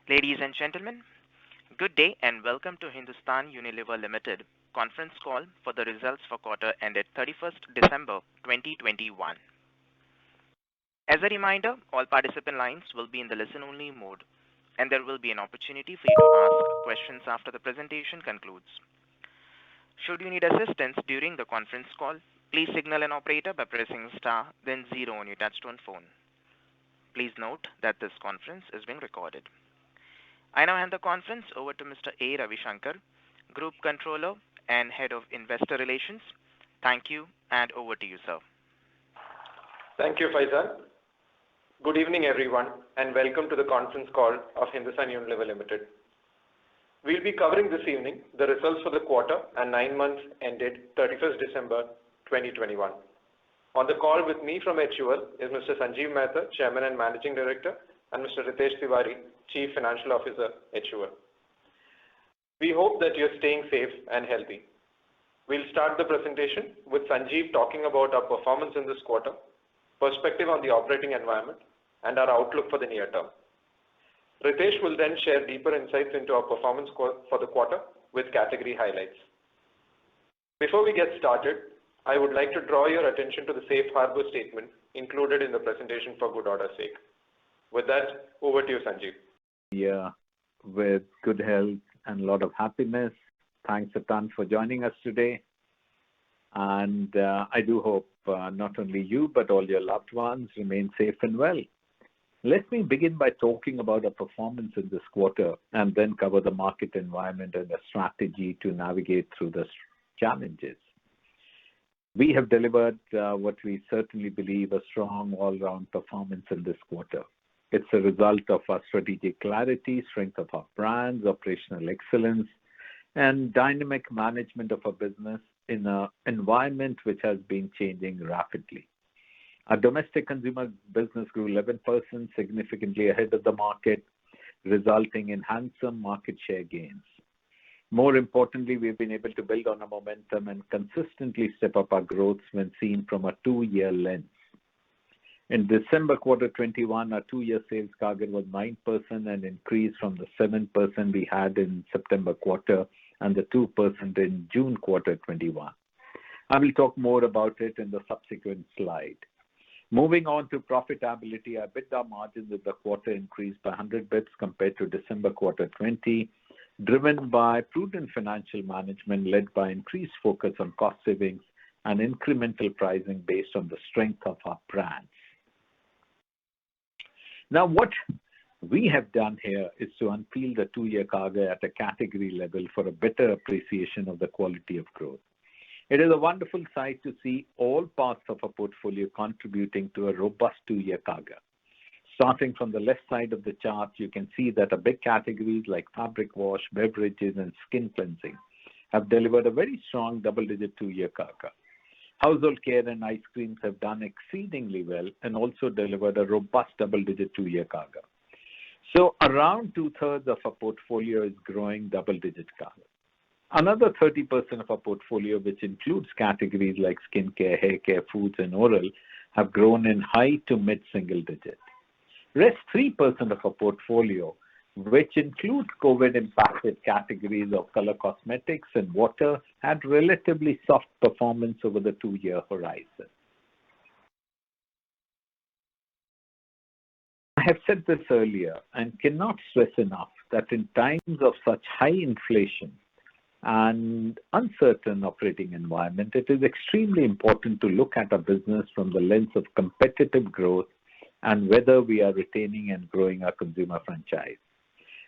Ladies and gentlemen, good day and welcome to Hindustan Unilever Limited conference call for the results for quarter ended 31st December 2021. As a reminder, all participant lines will be in the listen-only mode, and there will be an opportunity for you to ask questions after the presentation concludes. Should you need assistance during the conference call, please signal an operator by pressing star then zero on your touchtone phone. Please note that this conference is being recorded. I now hand the conference over to Mr. A. Ravishankar, Group Controller and Head of Investor Relations. Thank you, and over to you, sir. Thank you, Faizan. Good evening, everyone, and welcome to the conference call of Hindustan Unilever Limited. We'll be covering this evening the results for the quarter and 9 months ended 31st December 2021. On the call with me from HUL is Mr. Sanjeev Mehta, Chairman and Managing Director, and Mr. Ritesh Tiwari, Chief Financial Officer, HUL. We hope that you're staying safe and healthy. We'll start the presentation with Sanjeev talking about our performance in this quarter, perspective on the operating environment, and our outlook for the near term. Ritesh will then share deeper insights into our performance for the quarter with category highlights. Before we get started, I would like to draw your attention to the safe harbor statement included in the presentation for good order's sake. With that, over to you, Sanjeev. Yeah, with good health and a lot of happiness. Thanks a ton for joining us today. And I do hope not only you, but all your loved ones remain safe and well. Let me begin by talking about our performance in this quarter and then cover the market environment and the strategy to navigate through the challenges. We have delivered what we certainly believe a strong all-round performance in this quarter. It's a result of our strategic clarity, strength of our brands, operational excellence, and dynamic management of our business in an environment which has been changing rapidly. Our domestic consumer business grew 11%, significantly ahead of the market, resulting in handsome market share gains. More importantly, we've been able to build on our momentum and consistently step up our growth when seen from a 2-year lens. In December quarter 21, our 2-year sales target was 9%, an increase from the 7% we had in September quarter and the 2% in June quarter 21. I will talk more about it in the subsequent slide. Moving on to profitability, our EBITDA margins of the quarter increased by 100 bps compared to December quarter 20, driven by prudent financial management led by increased focus on cost savings and incremental pricing based on the strength of our brands. Now, what we have done here is to unpeel the 2-year CAGR at a category level for a better appreciation of the quality of growth. It is a wonderful sight to see all parts of our portfolio contributing to a robust 2-year CAGR. Starting from the left side of the chart, you can see that our big categories like fabric wash, beverages, and skin cleansing have delivered a very strong double-digit 2-year CAGR. Household care and ice creams have done exceedingly well and also delivered a robust double-digit 2-year CAGR. So around 2/3 of our portfolio is growing double-digit CAGR. Another 30% of our portfolio, which includes categories like skincare, hair care, foods, and oral, have grown in high to mid-single digit. Rest 3% of our portfolio, which includes COVID-impacted categories of color cosmetics and water, had relatively soft performance over the 2-year horizon. I have said this earlier and cannot stress enough that in times of such high inflation and uncertain operating environment, it is extremely important to look at our business from the lens of competitive growth and whether we are retaining and growing our consumer franchise.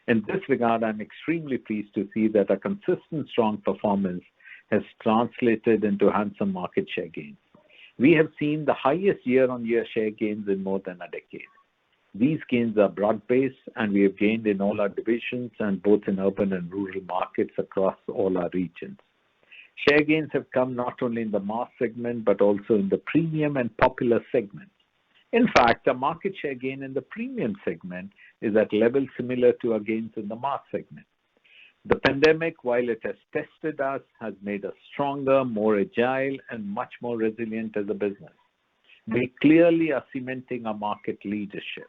In this regard, I'm extremely pleased to see that a consistent strong performance has translated into handsome market share gains. We have seen the highest year-on-year share gains in more than a decade. These gains are broad-based, and we have gained in all our divisions and both in urban and rural markets across all our regions. Share gains have come not only in the mass segment, but also in the premium and popular segments. In fact, the market share gain in the premium segment is at levels similar to our gains in the mass segment. The pandemic, while it has tested us, has made us stronger, more agile, and much more resilient as a business. We clearly are cementing our market leadership.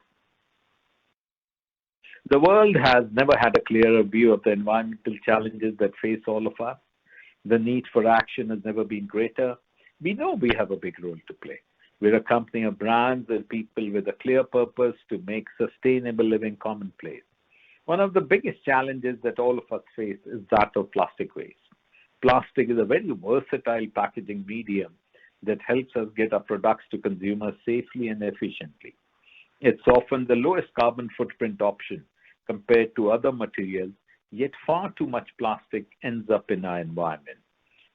The world has never had a clearer view of the environmental challenges that face all of us. The need for action has never been greater. We know we have a big role to play. We're a company of brands and people with a clear purpose to make sustainable living commonplace. One of the biggest challenges that all of us face is that of plastic waste. Plastic is a very versatile packaging medium that helps us get our products to consumers safely and efficiently. It's often the lowest carbon footprint option compared to other materials, yet far too much plastic ends up in our environment.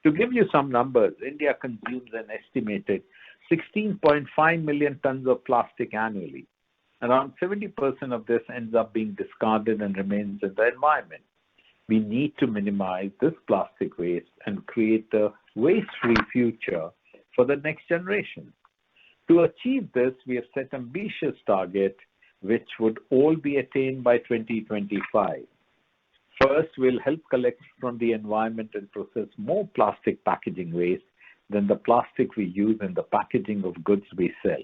To give you some numbers, India consumes an estimated 16.5 million tons of plastic annually. Around 70% of this ends up being discarded and remains in the environment. We need to minimize this plastic waste and create a waste-free future for the next generation. To achieve this, we have set ambitious targets which would all be attained by 2025. First, we'll help collect from the environment and process more plastic packaging waste than the plastic we use in the packaging of goods we sell.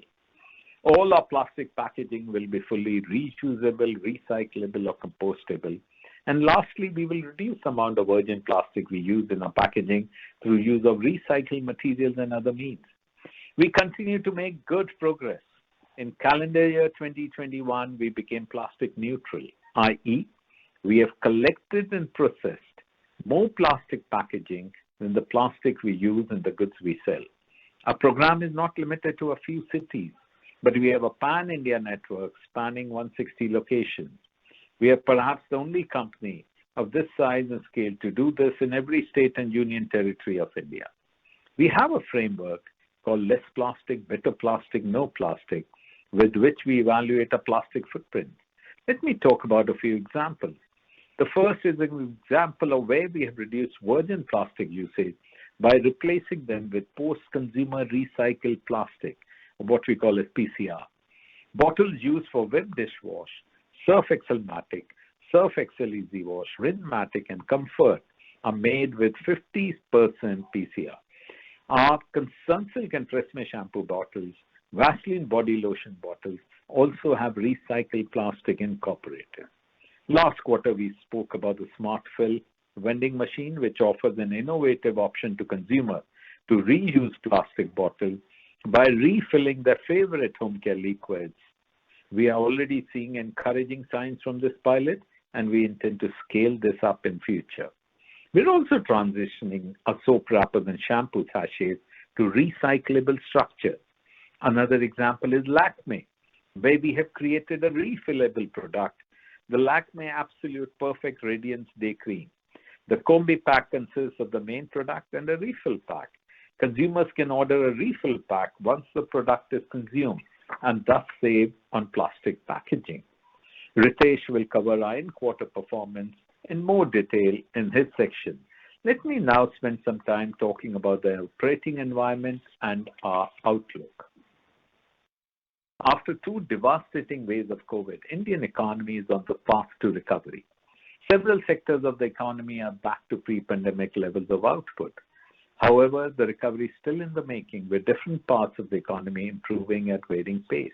All our plastic packaging will be fully reusable, recyclable, or compostable. And lastly, we will reduce the amount of virgin plastic we use in our packaging through use of recycled materials and other means. We continue to make good progress. In calendar year 2021, we became plastic neutral, i.e., we have collected and processed more plastic packaging than the plastic we use in the goods we sell. Our program is not limited to a few cities, but we have a pan-India network spanning 160 locations. We are perhaps the only company of this size and scale to do this in every state and union territory of India. We have a framework called Less Plastic, Better Plastic, No Plastic, with which we evaluate a plastic footprint. Let me talk about a few examples. The first is an example of where we have reduced virgin plastic usage by replacing them with post-consumer recycled plastic, what we call as PCR. Bottles used for Web dishwash, Surf Excel Matic, Surf Excel Easy Wash, Rinmatic, and Comfort are made with 50% PCR. Our Sunsilk and Tresemme shampoo bottles, Vaseline body lotion bottles also have recycled plastic incorporated. Last quarter, we spoke about the Smart Fill vending machine, which offers an innovative option to consumers to reuse plastic bottles by refilling their favorite home care liquids. We are already seeing encouraging signs from this pilot, and we intend to scale this up in future. We're also transitioning our soap wrappers and shampoo sachets to recyclable structures. Another example is Lakme, where we have created a refillable product, the Lakme Absolute Perfect Radiance Day Cream. The Combi pack consists of the main product and a refill pack. Consumers can order a refill pack once the product is consumed and thus save on plastic packaging. Ritesh will cover our in-quarter performance in more detail in his section. Let me now spend some time talking about the operating environment and our outlook. After two devastating waves of COVID, Indian economy is on the path to recovery. Several sectors of the economy are back to pre-pandemic levels of output. However, the recovery is still in the making, with different parts of the economy improving at varying pace.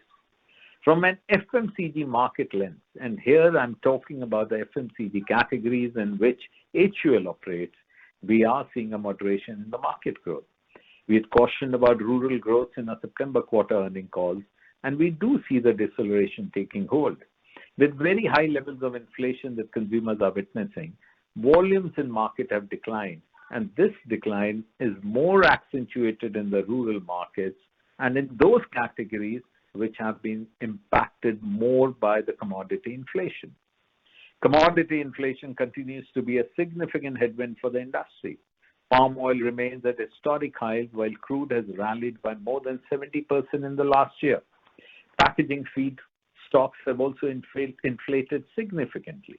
From an FMCG market lens, and here I'm talking about the FMCG categories in which HUL operates, we are seeing a moderation in the market growth. We had cautioned about rural growth in our September quarter earnings calls, and we do see the deceleration taking hold. With very high levels of inflation that consumers are witnessing, volumes in market have declined, and this decline is more accentuated in the rural markets and in those categories which have been impacted more by the commodity inflation. Commodity inflation continues to be a significant headwind for the industry. Palm oil remains at historic highs, while crude has rallied by more than 70% in the last year. Packaging feed stocks have also inflated significantly.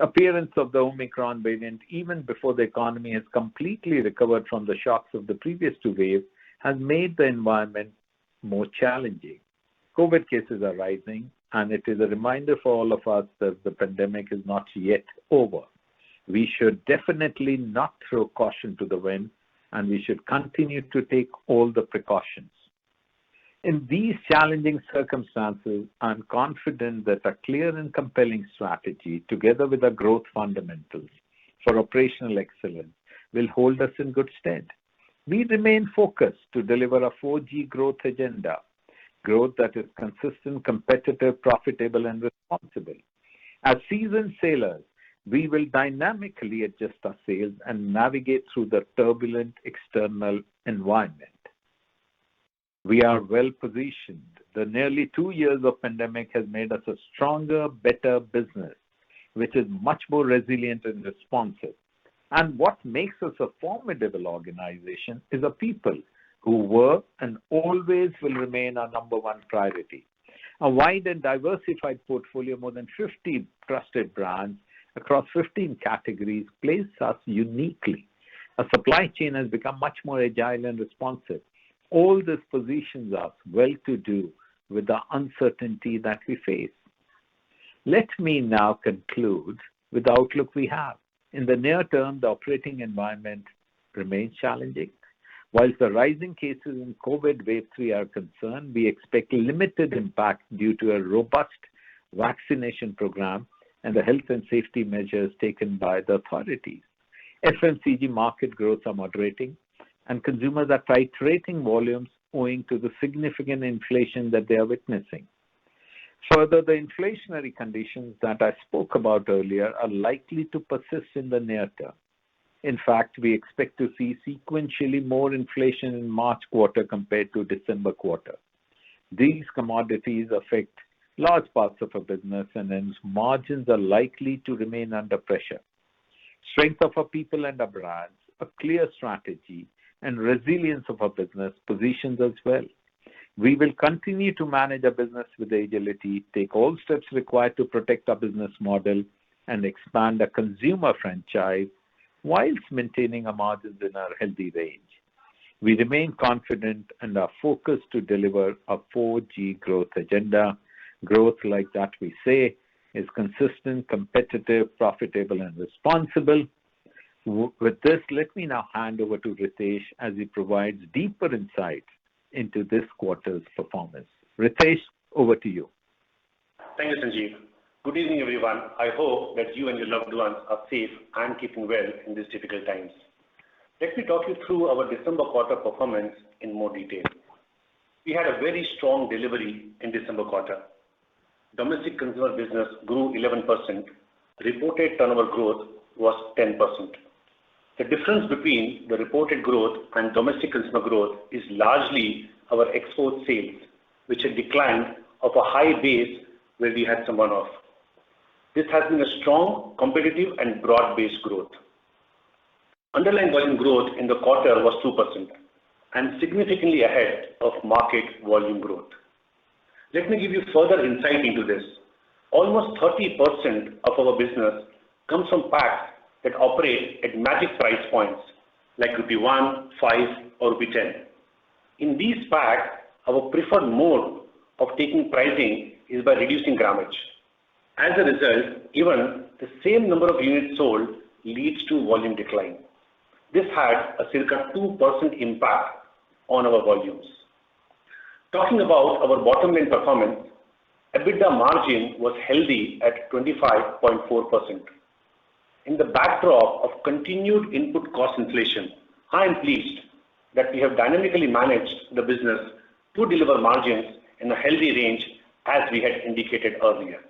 Appearance of the Omicron variant, even before the economy has completely recovered from the shocks of the previous two waves, has made the environment more challenging. COVID cases are rising, and it is a reminder for all of us that the pandemic is not yet over. We should definitely not throw caution to the wind, and we should continue to take all the precautions. In these challenging circumstances, I'm confident that a clear and compelling strategy, together with our growth fundamentals for operational excellence, will hold us in good stead. We remain focused to deliver a 4G growth agenda, growth that is consistent, competitive, profitable, and responsible. As seasoned sailors, we will dynamically adjust our sails and navigate through the turbulent external environment. We are well positioned. The nearly 2 years of pandemic has made us a stronger, better business, which is much more resilient and responsive. And what makes us a formidable organization is our people, who were and always will remain our number one priority. A wide and diversified portfolio, more than 50 trusted brands across 15 categories, places us uniquely. Our supply chain has become much more agile and responsive. All this positions us well to do with the uncertainty that we face. Let me now conclude with the outlook we have. In the near term, the operating environment remains challenging. Whilst the rising cases in COVID wave 3 are concerned, we expect limited impact due to a robust vaccination program and the health and safety measures taken by the authorities. FMCG market growth are moderating, and consumers are titrating volumes owing to the significant inflation that they are witnessing. Further, the inflationary conditions that I spoke about earlier are likely to persist in the near term. In fact, we expect to see sequentially more inflation in March quarter compared to December quarter. These commodities affect large parts of our business, and hence margins are likely to remain under pressure. Strength of our people and our brands, a clear strategy, and resilience of our business positions us well. We will continue to manage our business with agility, take all steps required to protect our business model, and expand our consumer franchise whilst maintaining our margins in our healthy range. We remain confident and are focused to deliver a 4G growth agenda. Growth, like that we say, is consistent, competitive, profitable, and responsible. With this, let me now hand over to Ritesh as he provides deeper insights into this quarter's performance. Ritesh, over to you. Thank you, Sanjeev. Good evening, everyone. I hope that you and your loved ones are safe and keeping well in these difficult times. Let me talk you through our December quarter performance in more detail. We had a very strong delivery in December quarter. Domestic consumer business grew 11%. Reported turnover growth was 10%. The difference between the reported growth and domestic consumer growth is largely our export sales, which had declined of a high base where we had some one-off. This has been a strong, competitive, and broad-based growth. Underlying volume growth in the quarter was 2% and significantly ahead of market volume growth. Let me give you further insight into this. Almost 30% of our business comes from packs that operate at magic price points like rupee 1, 5, or rupee 10. In these packs, our preferred mode of taking pricing is by reducing grammage. As a result, even the same number of units sold leads to volume decline. This had a circa 2% impact on our volumes. Talking about our bottom line performance, EBITDA margin was healthy at 25.4%. In the backdrop of continued input cost inflation, I am pleased that we have dynamically managed the business to deliver margins in a healthy range as we had indicated earlier.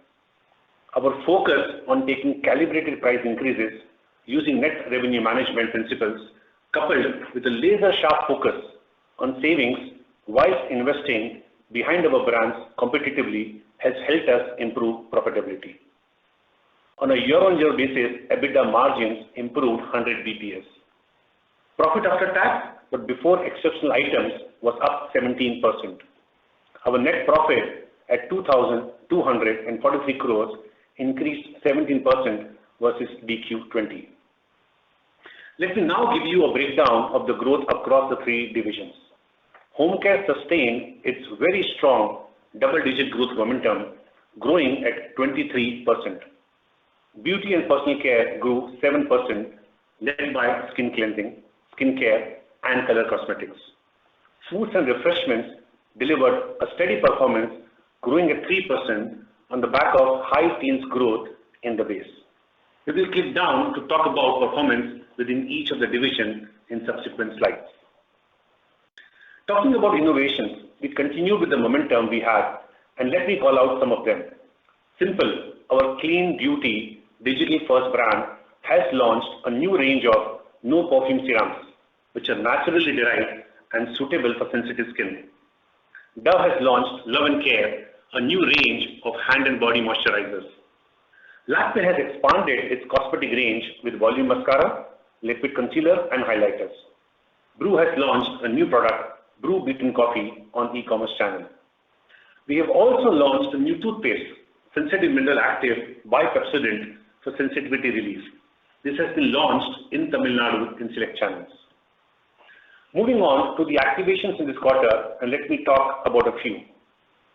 Our focus on taking calibrated price increases using net revenue management principles, coupled with a laser-sharp focus on savings whilst investing behind our brands competitively, has helped us improve profitability. On a year-on-year basis, EBITDA margins improved 100 bps. Profit after tax, but before exceptional items, was up 17%. Our net profit at 2,243 crores increased 17% versus DQ'20. Let me now give you a breakdown of the growth across the three divisions. Home care sustained its very strong double-digit growth momentum, growing at 23%. Beauty and personal care grew 7%, led by skin cleansing, skin care, and color cosmetics. Foods and refreshments delivered a steady performance, growing at 3% on the back of high teens growth in the base. We will click down to talk about performance within each of the divisions in subsequent slides. Talking about innovations, we continue with the momentum we had, and let me call out some of them. Simple, our clean beauty digital first brand has launched a new range of no perfume serums, which are naturally derived and suitable for sensitive skin. Dove has launched Love and Care, a new range of hand and body moisturizers. Lakme has expanded its cosmetic range with volume mascara, liquid concealer, and highlighters. Brew has launched a new product, Brew Beaten Coffee, on e-commerce channel. We have also launched a new toothpaste, Sensitive Mineral Active by Pepsodent, for sensitivity relief. This has been launched in Tamil Nadu in select channels. Moving on to the activations in this quarter, and let me talk about a few.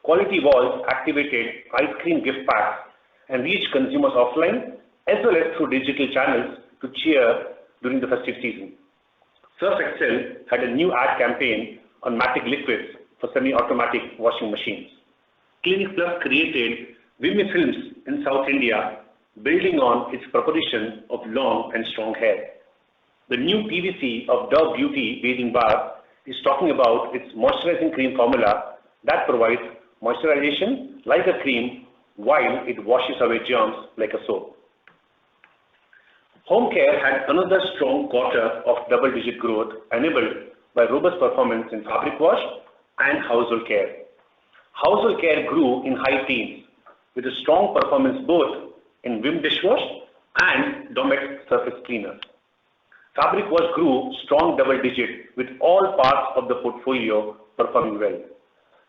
Quality Walls activated ice cream gift packs and reached consumers offline as well as through digital channels to cheer during the festive season. Surf Excel had a new ad campaign on Matic liquids for semi-automatic washing machines. Clinic Plus created Vimy Films in South India, building on its proposition of long and strong hair. The new PVC of Dove Beauty Bathing Bar is talking about its moisturizing cream formula that provides moisturization like a cream while it washes away germs like a soap. Home Care had another strong quarter of double-digit growth enabled by robust performance in fabric wash and household care. Household care grew in high teens with a strong performance both in Vim dishwash and Domex surface cleaners. Fabric wash grew strong double-digit with all parts of the portfolio performing well.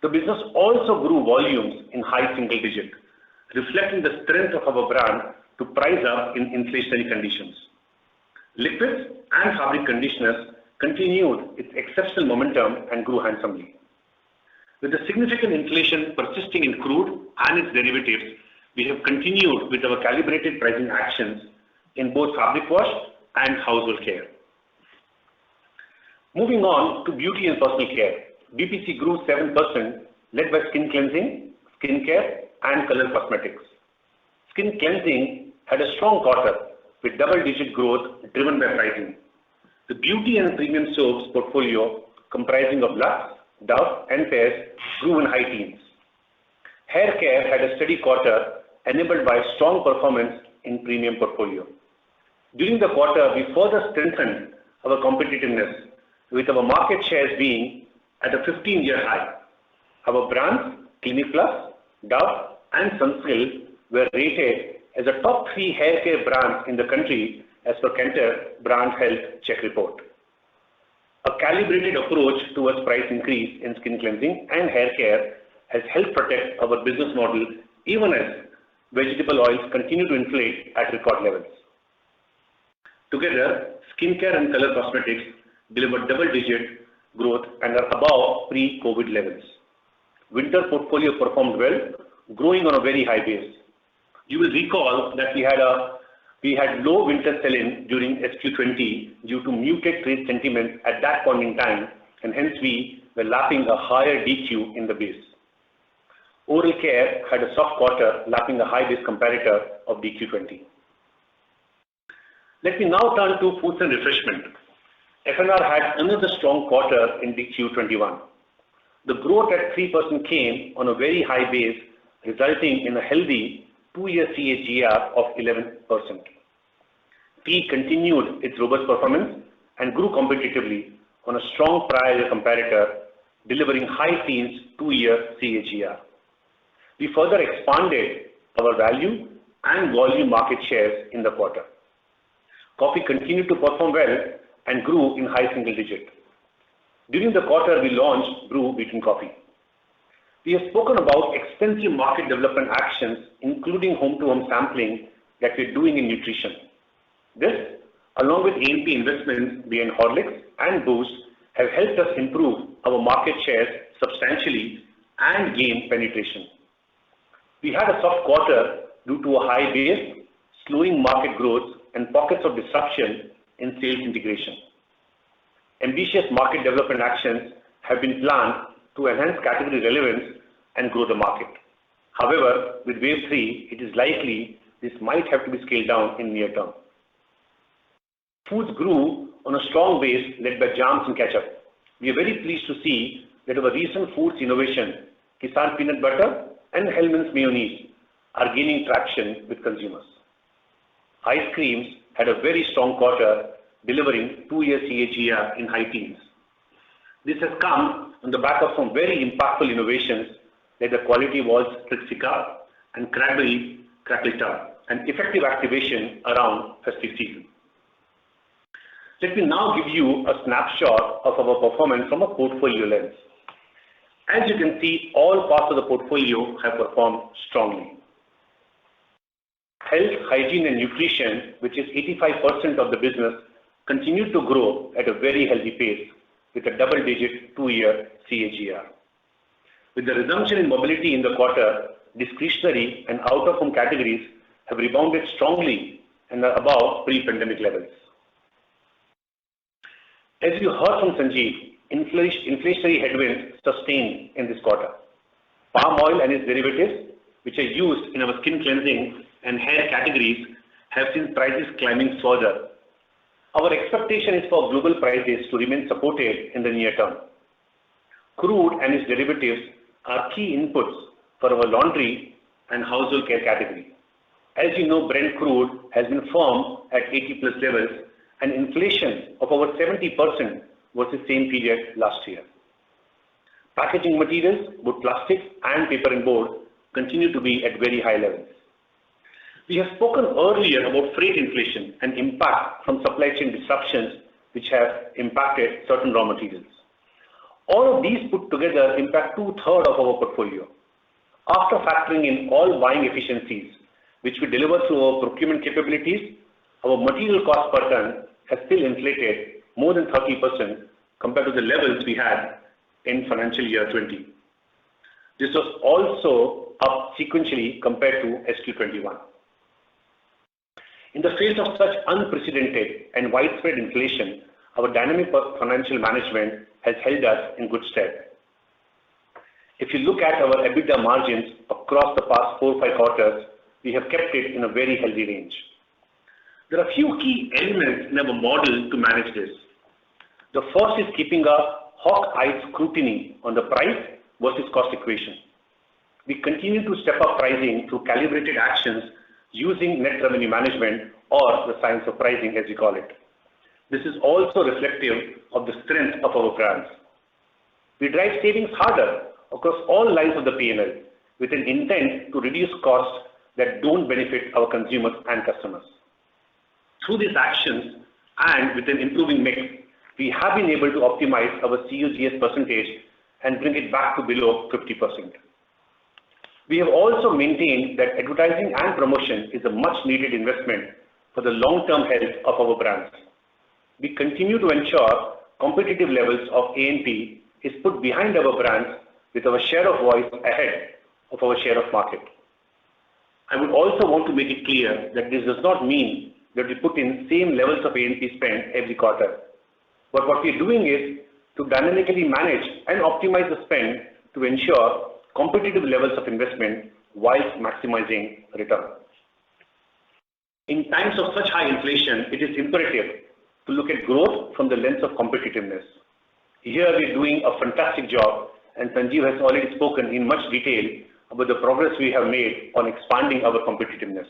The business also grew volumes in high single-digit, reflecting the strength of our brand to price up in inflationary conditions. Liquids and fabric conditioners continued its exceptional momentum and grew handsomely. With the significant inflation persisting in crude and its derivatives, we have continued with our calibrated pricing actions in both fabric wash and household care. Moving on to beauty and personal care, BPC grew 7%, led by skin cleansing, skin care, and color cosmetics. Skin cleansing had a strong quarter with double-digit growth driven by pricing. The beauty and premium soaps portfolio, comprising of Lux, Dove, and Pears, grew in high teens. Hair care had a steady quarter enabled by strong performance in premium portfolio. During the quarter, we further strengthened our competitiveness with our market shares being at a 15-year high. Our brands, Clinic Plus, Dove, and Sunsilk were rated as the top 3 hair care brands in the country as per Kantar Brand Health Check Report. A calibrated approach towards price increase in skin cleansing and hair care has helped protect our business model even as vegetable oils continue to inflate at record levels. Together, skincare and color cosmetics delivered double-digit growth and are above pre-COVID levels. Winter portfolio performed well, growing on a very high base. You will recall that we had low winter sell-in during SQ20 due to muted trade sentiment at that point in time, and hence we were lapping a higher DQ in the base. Oral care had a soft quarter, lapping a high base comparator of DQ20. Let me now turn to foods and refreshment. FNR had another strong quarter in DQ'21. The growth at 3% came on a very high base, resulting in a healthy 2-year CAGR of 11%. Tea continued its robust performance and grew competitively on a strong prior year comparator, delivering high teens 2-year CAGR. We further expanded our value and volume market shares in the quarter. Coffee continued to perform well and grew in high single digit. During the quarter, we launched Brew Beaten Coffee. We have spoken about extensive market development actions, including home-to-home sampling that we're doing in nutrition. This, along with A&P investments behind Horlicks and Boost, have helped us improve our market shares substantially and gain penetration. We had a soft quarter due to a high base, slowing market growth, and pockets of disruption in sales integration. Ambitious market development actions have been planned to to enhance category relevance and grow the market. However, with wave 3, it is likely this might have to be scaled down in near term. Foods grew on a strong base led by jams and ketchup. We are very pleased to see that our recent foods innovation, Kisan peanut butter and Hellmann's mayonnaise, are gaining traction with consumers. Ice creams had a very strong quarter, delivering 2-year CAGR in high teens. This has come on the back of some very impactful innovations like the Quality Walls Trixica and Cadbury Crackle Tub, and effective activation around festive season. Let me now give you a snapshot of our performance from a portfolio lens. As you can see, all parts of the portfolio have performed strongly. Health, hygiene and nutrition, which is 85% of the business, continued to grow at a very healthy pace with a double-digit 2-year CAGR. With the resumption in mobility in the quarter, discretionary and out-of-home categories have rebounded strongly and are above pre-pandemic levels. As you heard from Sanjeev, inflationary headwinds sustained in this quarter. Palm oil and its derivatives, which are used in our skin cleansing and hair categories, have seen prices climbing further. Our expectation is for global prices to remain supported in the near term. Crude and its derivatives are key inputs for our laundry and household care category. As you know, Brent crude has been firm at 80+ levels and inflation of over 70% versus same period last year. Packaging materials, both plastics and paper and board, continue to be at very high levels. We have spoken earlier about freight inflation and impact from supply chain disruptions which have impacted certain raw materials. All of these put together impact 2/3 of our portfolio. After factoring in all buying efficiencies, which we deliver through our procurement capabilities, our material cost per ton has still inflated more than 30% compared to the levels we had in financial year 20. This was also up sequentially compared to SQ'21. In the face of such unprecedented and widespread inflation, our dynamic financial management has held us in good stead. If you look at our EBITDA margins across the past 4 or 5 quarters, we have kept it in a very healthy range. There are a few key elements in our model to manage this. The first is keeping a hawk-eyed scrutiny on the price versus cost equation. We continue to step up pricing through calibrated actions using net revenue management, or the science of pricing as we call it. This is also reflective of the strength of our brands. We drive savings harder across all lines of the P&L with an intent to reduce costs that don't benefit our consumers and customers. Through these actions and with an improving mix, we have been able to optimize our COGS percentage and bring it back to below 50%. We have also maintained that advertising and promotion is a much needed investment for the long-term health of our brands. We continue to ensure competitive levels of A&P is put behind our brands with our share of voice ahead of our share of market. I would also want to make it clear that this does not mean that we put in same levels of A&P spend every quarter. But what we are doing is to dynamically manage and optimize the spend to ensure competitive levels of investment whilst maximizing return. In times of such high inflation, it is imperative to look at growth from the lens of competitiveness. Here we are doing a fantastic job, and Sanjeev has already spoken in much detail about the progress we have made on expanding our competitiveness.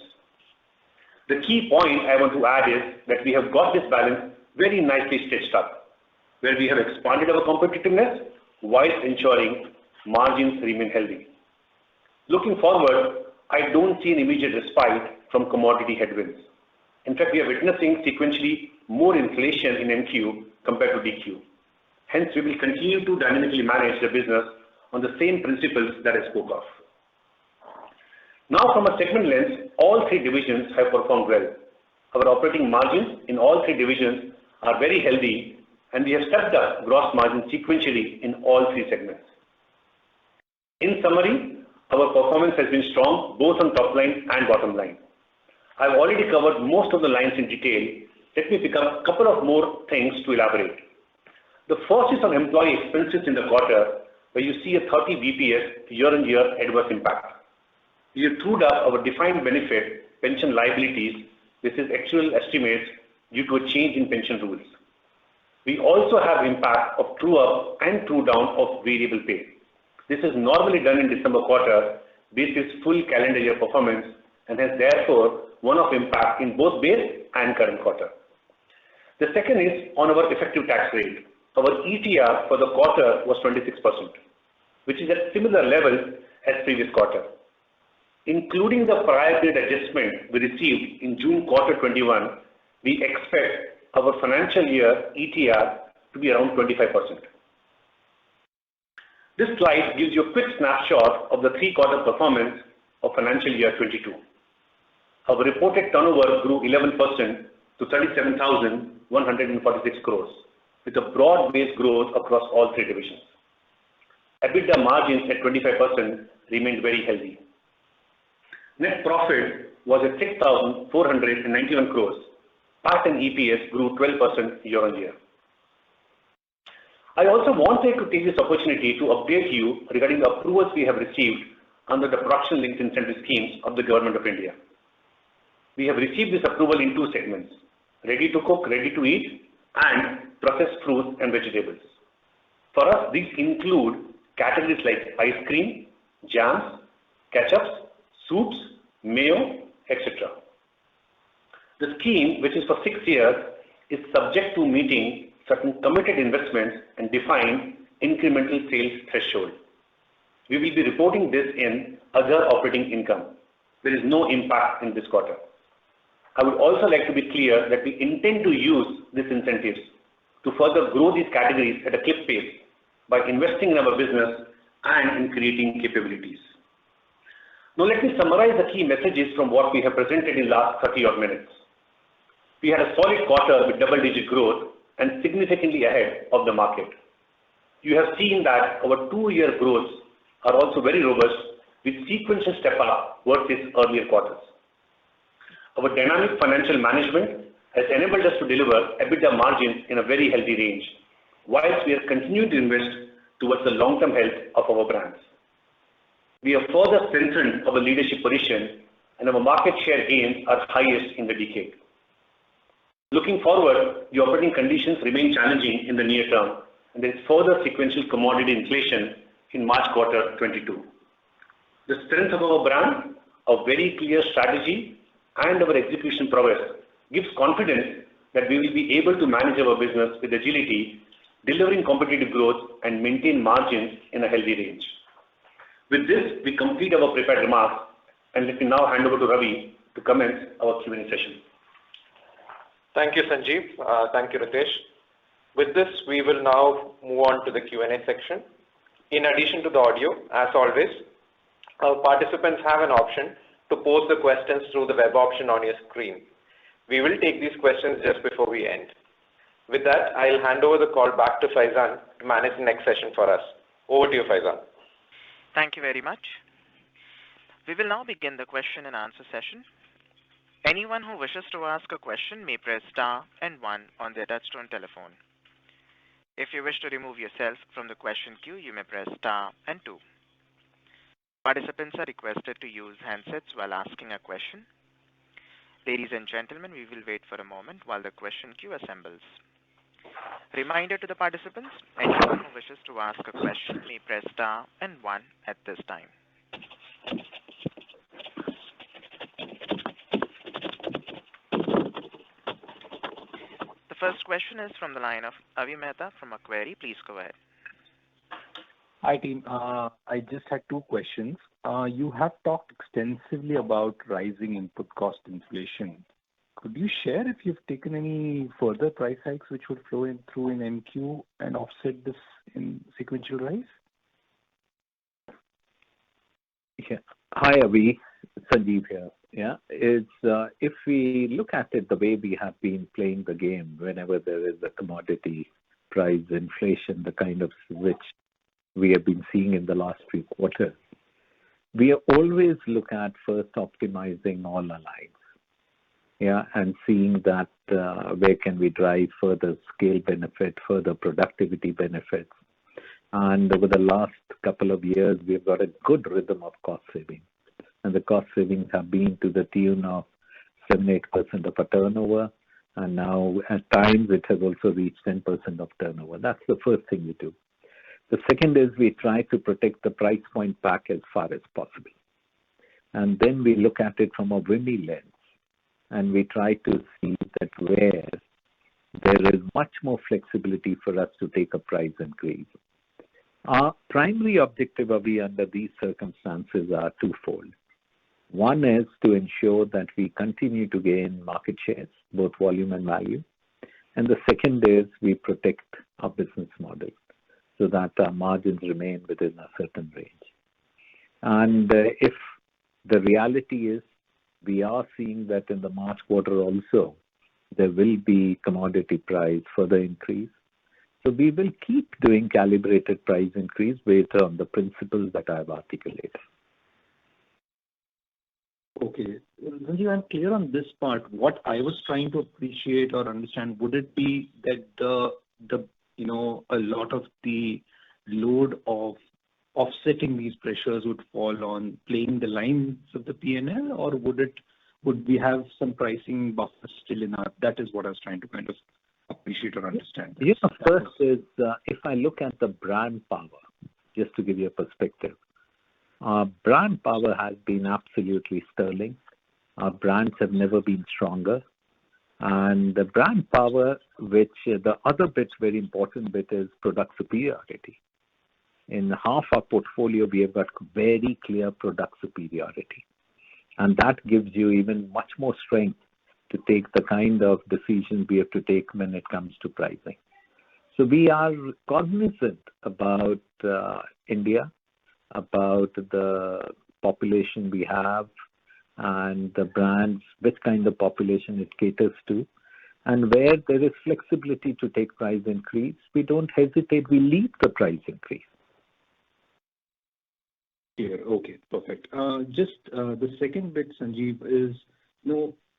The key point I want to add is that we have got this balance very nicely stitched up, where we have expanded our competitiveness whilst ensuring margins remain healthy. Looking forward, I don't see an immediate respite from commodity headwinds. In fact, we are witnessing sequentially more inflation in NQ compared to DQ. Hence, we will continue to dynamically manage the business on the same principles that I spoke of. Now, from a segment lens, all 3 divisions have performed well. Our operating margins in all 3 divisions are very healthy, and we have stepped up gross margin sequentially in all 3 segments. In summary, our performance has been strong both on top line and bottom line. I've already covered most of the lines in detail. Let me pick up a couple of more things to elaborate. The first is on employee expenses in the quarter, where you see a 30 BPS year-on-year adverse impact. We have trued up our defined benefit pension liabilities. This is actual estimates due to a change in pension rules. We also have impact of true up and true down of variable pay. This is normally done in December quarter. This is full calendar year performance and has therefore one-off impact in both base and current quarter. The second is on our effective tax rate. Our ETR for the quarter was 26%, which is at similar level as previous quarter. Including the prior period adjustment we received in June quarter 21, we expect our financial year ETR to be around 25%. This slide gives you a quick snapshot of the three-quarter performance of financial year 22. Our reported turnover grew 11% to 37,146 crores, with a broad-based growth across all three divisions. EBITDA margins at 25% remained very healthy. Net profit was at 6,491 crores. PAT and EPS grew 12% year-on-year. I also wanted to take this opportunity to update you regarding the approvals we have received under the production-linked incentive schemes of the Government of India. We have received this approval in two segments: ready to cook, ready to eat, and processed fruits and vegetables. For us, these include categories like ice cream, jams, ketchups, soups, mayo, etc. The scheme, which is for 6 years, is subject to meeting certain committed investments and defined incremental sales threshold. We will be reporting this in other operating income. There is no impact in this quarter. I would also like to be clear that we intend to use these incentives to further grow these categories at a clip pace by investing in our business and in creating capabilities. Now let me summarize the key messages from what we have presented in the last 30 odd minutes. We had a solid quarter with double-digit growth and significantly ahead of the market. You have seen that our 2-year growths are also very robust with sequential step up versus earlier quarters. Our dynamic financial management has enabled us to deliver EBITDA margins in a very healthy range, whilst we are continuing to invest towards the long-term health of our brands. We have further strengthened our leadership position and our market share gains are highest in the decade. Looking forward, the operating conditions remain challenging in the near term, and there is further sequential commodity inflation in March quarter 22. The strength of our brand, a very clear strategy, and our execution prowess gives confidence that we will be able to manage our business with agility, delivering competitive growth and maintain margins in a healthy range. With this, we complete our prepared remarks, and let me now hand over to Ravi to commence our Q&A session. Thank you, Sanjeev. Thank you, Ritesh. With this, we will now move on to the Q&A section. In addition to the audio, as always, our participants have an option to pose the questions through the web option on your screen. We will take these questions just before we end. With that, I'll hand over the call back to Faizan to manage the next session for us. Over to you, Faizan. Thank you very much. We will now begin the question and answer session. Anyone who wishes to ask a question may press star and 1 on their touchtone telephone. If you wish to remove yourself from the question queue, you may press star and 2. Participants are requested to use handsets while asking a question. Ladies and gentlemen, we will wait for a moment while the question queue assembles. Reminder to the participants, anyone who wishes to ask a question may press star and 1 at this time. The first question is from the line of Avi Mehta from Macquarie. Please go ahead. Hi team, I just had 2 questions. You have talked extensively about rising input cost inflation. Could you share if you've taken any further price hikes which would flow through in MQ and offset this in sequential rise? Yeah. Hi Avi, Sanjeev here. Yeah, if we look at it the way we have been playing the game, whenever there is a commodity price inflation, the kind of which we have been seeing in the last 3 quarters, we always look at first optimizing all our lines. Yeah, and seeing that where can we drive further scale benefit, further productivity benefits. And over the last couple of years, we've got a good rhythm of cost saving. And the cost savings have been to the tune of 7-8% of our turnover. And now at times it has also reached 10% of turnover. That's the first thing we do. The second is we try to protect the price point back as far as possible. And then we look at it from a WIMI lens. And we try to see that where there is much more flexibility for us to take a price increase. Our primary objective under these circumstances are twofold. One is to ensure that we continue to gain market shares, both volume and value. And the second is we protect our business model so that our margins remain within a certain range. And if the reality is we are seeing that in the March quarter also, there will be commodity price further increase. So we will keep doing calibrated price increase based on the principles that I have articulated. Okay. Sanjeev, I'm clear on this part. What I was trying to appreciate or understand, would it be that a lot of the load of offsetting these pressures would fall on playing the lines of the P&L, or would we have some pricing buffer still in our? That is what I was trying to kind of appreciate or understand. First is if I look at the brand power, just to give you a perspective, our brand power has been absolutely sterling. Our brands have never been stronger. And the brand power, which the other bit, very important bit, is product superiority. In half our portfolio, we have got very clear product superiority. And that gives you even much more strength to take the kind of decisions we have to take when it comes to pricing. So we are cognizant about India, about the population we have, and the brands, which kind of population it caters to. And where there is flexibility to take price increase, we don't hesitate, we lead the price increase. Clear. Okay, perfect. Just the second bit, Sanjeev, is,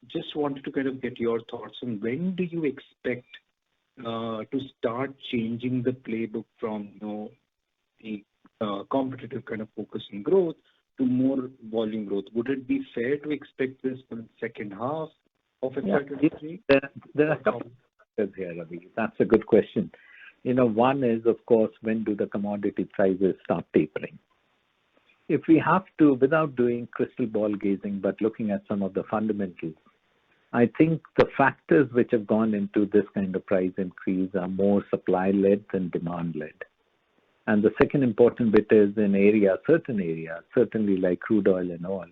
just wanted to kind of get your thoughts on when do you expect to start changing the playbook from the competitive kind of focus on growth to more volume growth? Would it be fair to expect this for the second half of FY23? There are a couple of factors here, Ravi. That's a good question. One is, of course, when do the commodity prices start tapering? If we have to, without doing crystal ball gazing, but looking at some of the fundamentals, I think the factors which have gone into this kind of price increase are more supply-led than demand-led. And the second important bit is in certain areas, certainly like crude oil and all,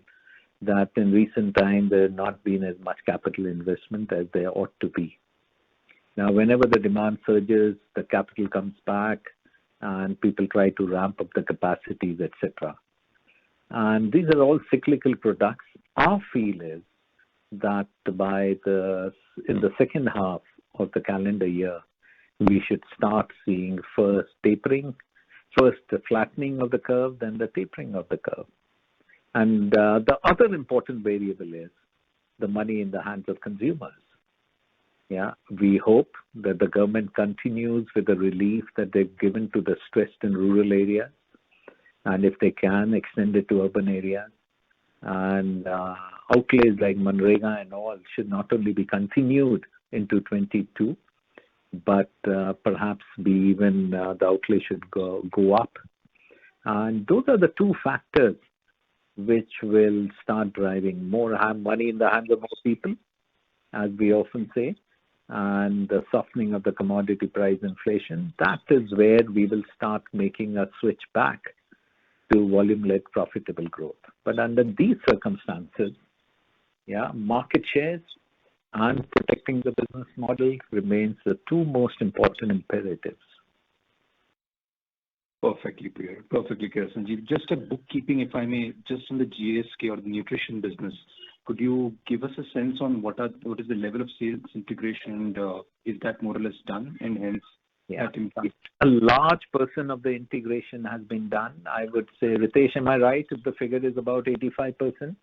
that in recent times there has not been as much capital investment as there ought to be. Now, whenever the demand surges, the capital comes back and people try to ramp up the capacities, etc. And these are all cyclical products. Our feel is that in the second half of the calendar year, we should start seeing first tapering, first the flattening of the curve, then the tapering of the curve. And the other important variable is the money in the hands of consumers. Yeah, we hope that the government continues with the relief that they've given to the stressed and rural areas, and if they can, extend it to urban areas. And outlays like Manrega and all should not only be continued into 22, but perhaps be even the outlay should go up. And those are the two factors which will start driving more money in the hands of more people, as we often say, and the softening of the commodity price inflation. That is where we will start making a switch back to volume-led profitable growth. But under these circumstances, market shares and protecting the business model remains the two most important imperatives. Perfectly clear, Sanjeev. Just a bookkeeping, if I may, just on the GSK or the nutrition business, could you give us a sense on what is the level of sales integration, and is that more or less done, and hence that impact? A large portion of the integration has been done. I would say, Ritesh, am I right if the figure is about 85%?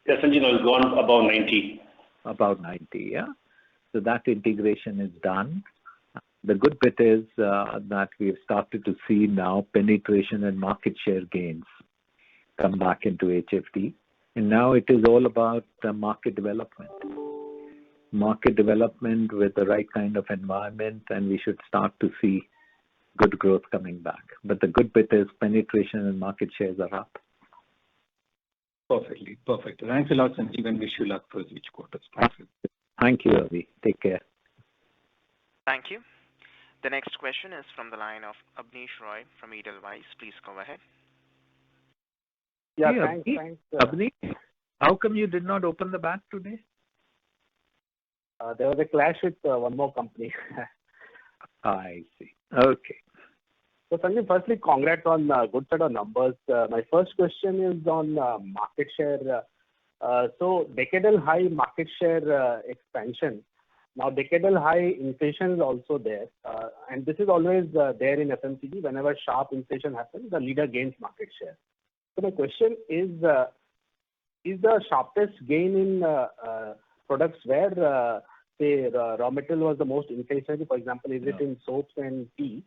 Yes, Sanjeev, it's gone about 90. About 90, yeah. So that integration is done. The good bit is that we've started to see now penetration and market share gains come back into HFD. And now it is all about market development. Market development with the right kind of environment, and we should start to see good growth coming back. But the good bit is penetration and market shares are up. Perfectly. Perfect. Thanks a lot, Sanjeev, and wish you luck for each quarter. Thank you, Avi. Take care. Thank you. The next question is from the line of Abneesh Roy from Edelweiss. Please go ahead. Yeah, Hey, thanks. Abneesh, how come you did not open the bat today? There was a clash with one more company. I see. Okay. So, Sanjeev, firstly, congrats on good set of numbers. My first question is on market share. So, decadal high market share expansion. Now, decadal high inflation is also there. And this is always there in FMCG. Whenever sharp inflation happens, the leader gains market share. So, my question is the sharpest gain in products where, say, raw material was the most inflationary? For example, is it in soaps and tea?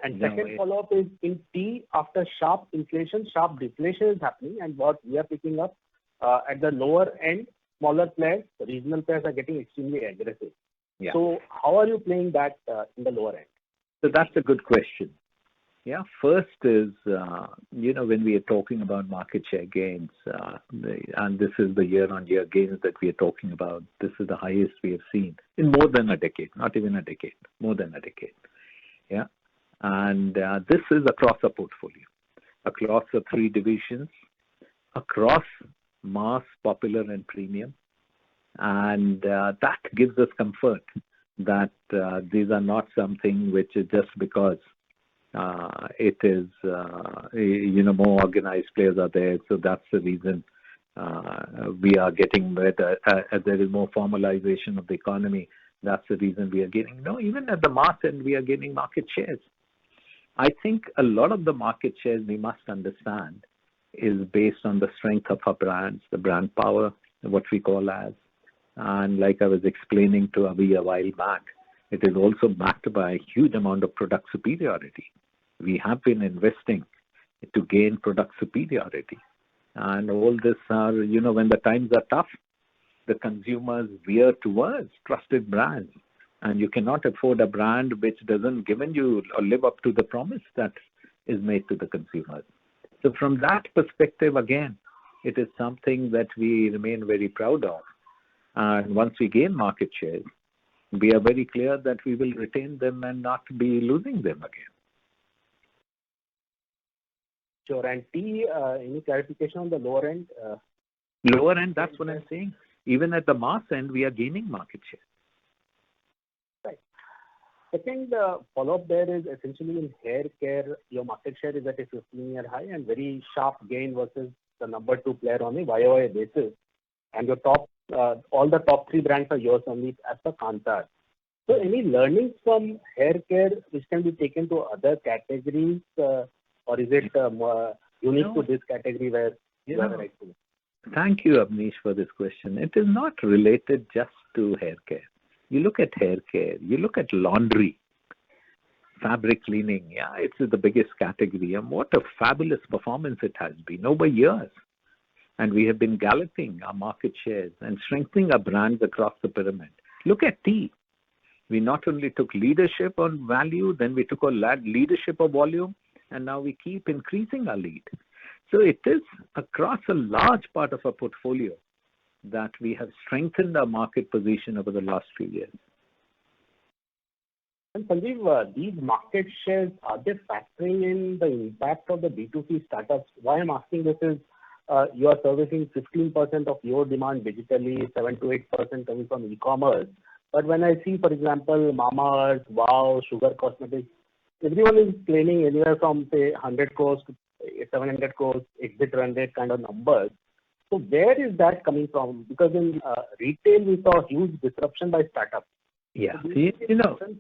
And second follow-up is in tea, after sharp inflation, sharp deflation is happening, and what we are picking up at the lower end, smaller players, regional players are getting extremely aggressive. Yeah. So how are you playing that in the lower end? So that's a good question. Yeah, first is, when we are talking about market share gains, and this is the year-on-year gains that we are talking about, this is the highest we have seen in more than a decade, not even a decade, more than a decade. Yeah. And this is across a portfolio, across the three divisions, across mass, popular, and premium. And that gives us comfort that these are not something which is just because it is, more organized players are there. So that's the reason we are getting better. There is more formalization of the economy. That's the reason we are getting. No, even at the mass end, we are gaining market shares. I think a lot of the market shares we must understand is based on the strength of our brands, the brand power, what we call as. And like I was explaining to Avi a while back, it is also backed by a huge amount of product superiority. We have been investing to gain product superiority. And all this are, when the times are tough, the consumers veer towards trusted brands. And you cannot afford a brand which doesn't given you or live up to the promise that is made to the consumers. So from that perspective, again, it is something that we remain very proud of. And once we gain market share, we are very clear that we will retain them and not be losing them again. Sure. And tea, any clarification on the lower end? Lower end, that's what I'm saying. Even at the mass end, we are gaining market share. Right. Second follow-up there is essentially in hair care, your market share is at a 15-year high and very sharp gain versus the number 2 player on a YOY basis. And your all the top 3 brands are yours only as per Kantar. So any learnings from hair care which can be taken to other categories, or is it unique to this category where you are the right to? Thank you, Abneesh, for this question. It is not related just to hair care. You look at hair care, you look at laundry, fabric cleaning. Yeah, it's the biggest category. And what a fabulous performance it has been over years. And we have been galloping our market shares and strengthening our brands across the pyramid. Look at tea. We not only took leadership on value, then we took a leadership of volume, and now we keep increasing our lead. So it is across a large part of our portfolio that we have strengthened our market position over the last few years. And Sanjeev, these market shares, are they factoring in the impact of the B2C startups? Why I'm asking this is, you are servicing 15% of your demand digitally, 7 to 8% coming from e-commerce. But when I see, for example, Mamaearth, Wow, Sugar Cosmetics, everyone is claiming anywhere from, say, 100 crores to 700 crores exit run rate kind of numbers. So where is that coming from? Because in retail, we saw huge disruption by startups. Yeah. So come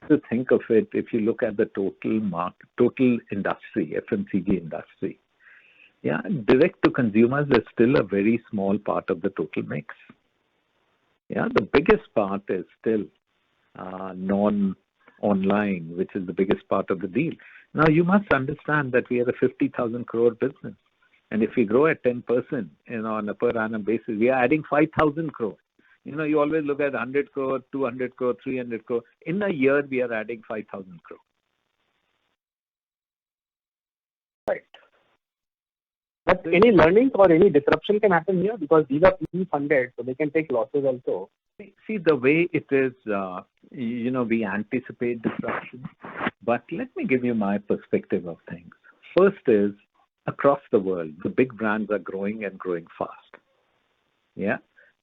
to think of it, if you look at the total industry, FMCG industry, yeah, direct to consumers is still a very small part of the total mix. Yeah, the biggest part is still non-online, which is the biggest part of the deal. Now, you must understand that we are a 50,000 crore business. And if we grow at 10%, on a per annum basis, we are adding 5,000 crore. You always look at 100 crore, 200 crore, 300 crore. In a year, we are adding 5,000 crore. Right. But any learning or any disruption can happen here because these are PE funded, so they can take losses also. See, the way it is, we anticipate disruption. But let me give you my perspective of things. First is, across the world, the big brands are growing and growing fast. Yeah?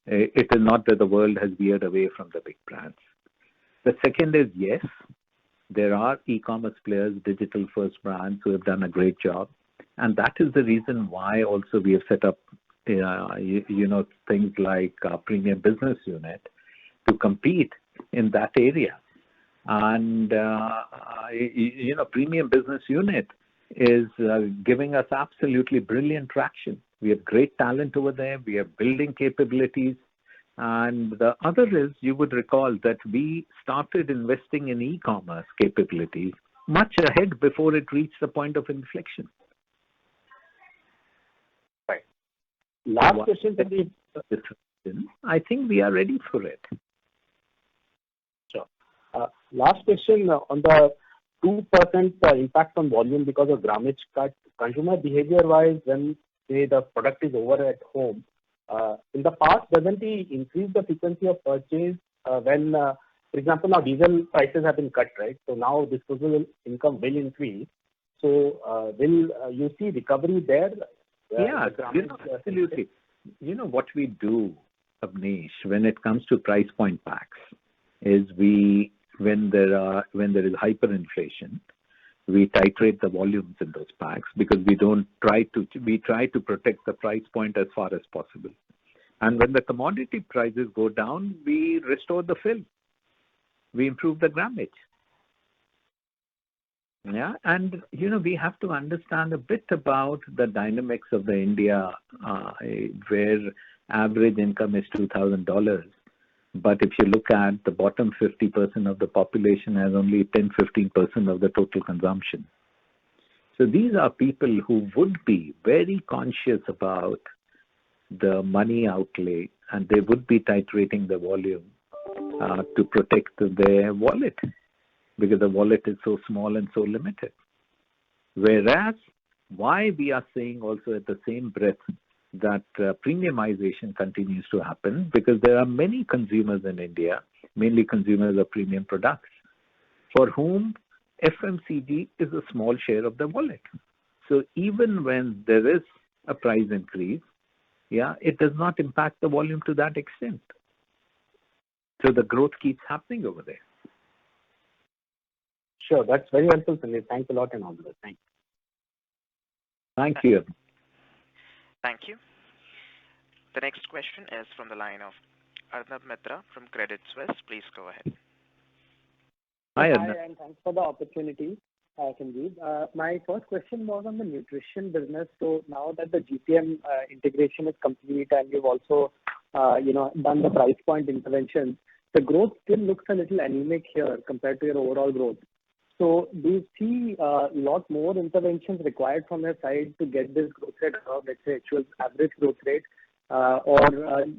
It is not that the world has veered away from the big brands. The second is, yes, there are e-commerce players, digital-first brands who have done a great job. And that is the reason why also we have set up, things like Premium Business Unit to compete in that area. And, Premium Business Unit is giving us absolutely brilliant traction. We have great talent over there. We are building capabilities. And the other is, you would recall that we started investing in e-commerce capabilities much ahead before it reached the point of inflection. Right. Last question to the... I think we are ready for it. Sure. Last question on the 2% impact on volume because of grammage cut. Consumer behavior-wise, when say the product is over at home, in the past, doesn't he increase the frequency of purchase when, for example, now diesel prices have been cut, right? So now disposable income will increase. So will you see recovery there? Yeah, absolutely. What we do, Abneesh, when it comes to price point packs, is when there is hyperinflation, we titrate the volumes in those packs because we try to protect the price point as far as possible. And when the commodity prices go down, we restore the fill. We improve the grammage. Yeah, and we have to understand a bit about the dynamics of the India where average income is $2,000. But if you look at the bottom 50% of the population has only 10-15% of the total consumption. So these are people who would be very conscious about the money outlay and they would be titrating the volume to protect their wallet because the wallet is so small and so limited. Whereas why we are saying also at the same breath that premiumization continues to happen because there are many consumers in India, mainly consumers of premium products, for whom FMCG is a small share of the wallet. So even when there is a price increase, it does not impact the volume to that extent. So the growth keeps happening over there. Sure, that's very helpful, Sandeep. Thanks a lot and all the best. Thanks. Thank you. Thank you. The next question is from the line of Arnab Mitra from Credit Suisse. Please go ahead. Hi, Arnab. Hi, and thanks for the opportunity, Sanjeev. My first question was on the nutrition business. So now that the GPM integration is complete and you've also, done the price point intervention, the growth still looks a little anemic here compared to your overall growth. So do you see a lot more interventions required from your side to get this growth rate above, let's say, actual average growth rate? Or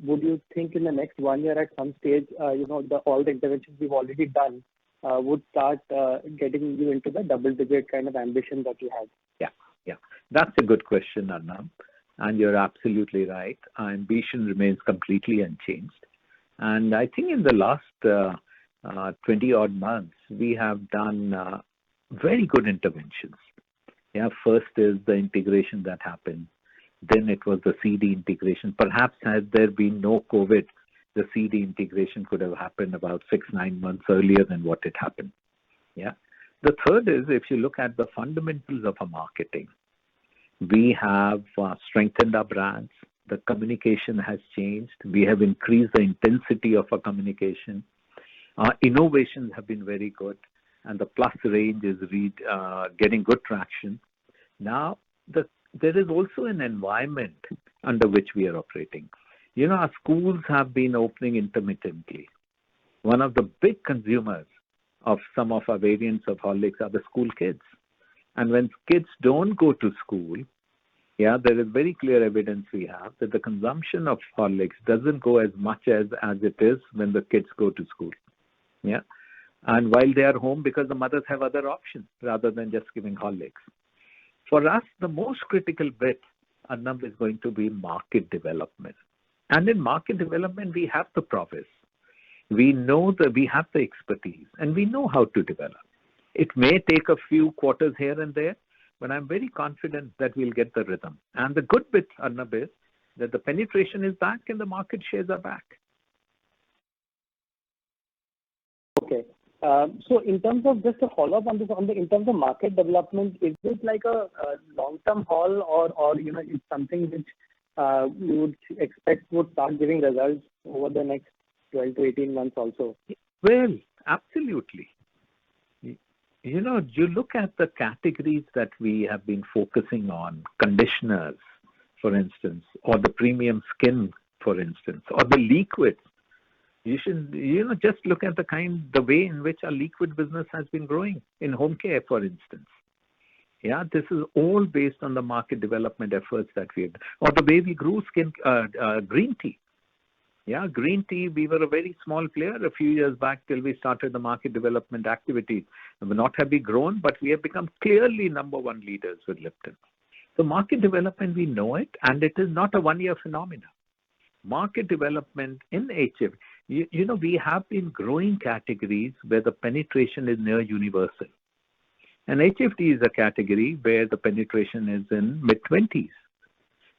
would you think in the next 1 year at some stage, all the interventions we've already done would start getting you into the double-digit kind of ambition that you have? Yeah. That's a good question, Arnab. And you're absolutely right. Our ambition remains completely unchanged. And I think in the last 20-odd months, we have done very good interventions. First is the integration that happened. Then it was the CD integration. Perhaps had there been no COVID, the CD integration could have happened about 6-9 months earlier than what it happened. The third is, if you look at the fundamentals of our marketing, we have strengthened our brands. The communication has changed. We have increased the intensity of our communication. Our innovations have been very good, and the Plus range is getting good traction. Now, there is also an environment under which we are operating. Our schools have been opening intermittently. One of the big consumers of some of our variants of Horlicks are the school kids. And when kids don't go to school, there is very clear evidence we have that the consumption of Horlicks doesn't go as much as it is when the kids go to school. And while they are home, because the mothers have other options rather than just giving Horlicks. For us, the most critical bit, Arnab, is going to be market development. And in market development, we have the prowess. We know that we have the expertise and we know how to develop. It may take a few quarters here and there, but I'm very confident that we'll get the rhythm. And the good bit, Arnab, is that the penetration is back and the market shares are back. Okay. So in terms of just a follow-up on this, in terms of market development, is it like a long-term haul or it's something which you would expect would start giving results over the next 12 to 18 months also? Well, absolutely. You look at the categories that we have been focusing on, conditioners, for instance, or the premium skin, for instance, or the liquids. You should, just look at the way in which our liquid business has been growing in home care, for instance. This is all based on the market development efforts that we have, or the way we grew green tea. Green tea, we were a very small player a few years back till we started the market development activities. Not have we grown, but we have become clearly number one leaders with Lipton. So market development, we know it, and it is not a one-year phenomenon. Market development in HF, we have been growing categories where the penetration is near universal. And HFD is a category where the penetration is in mid-20s.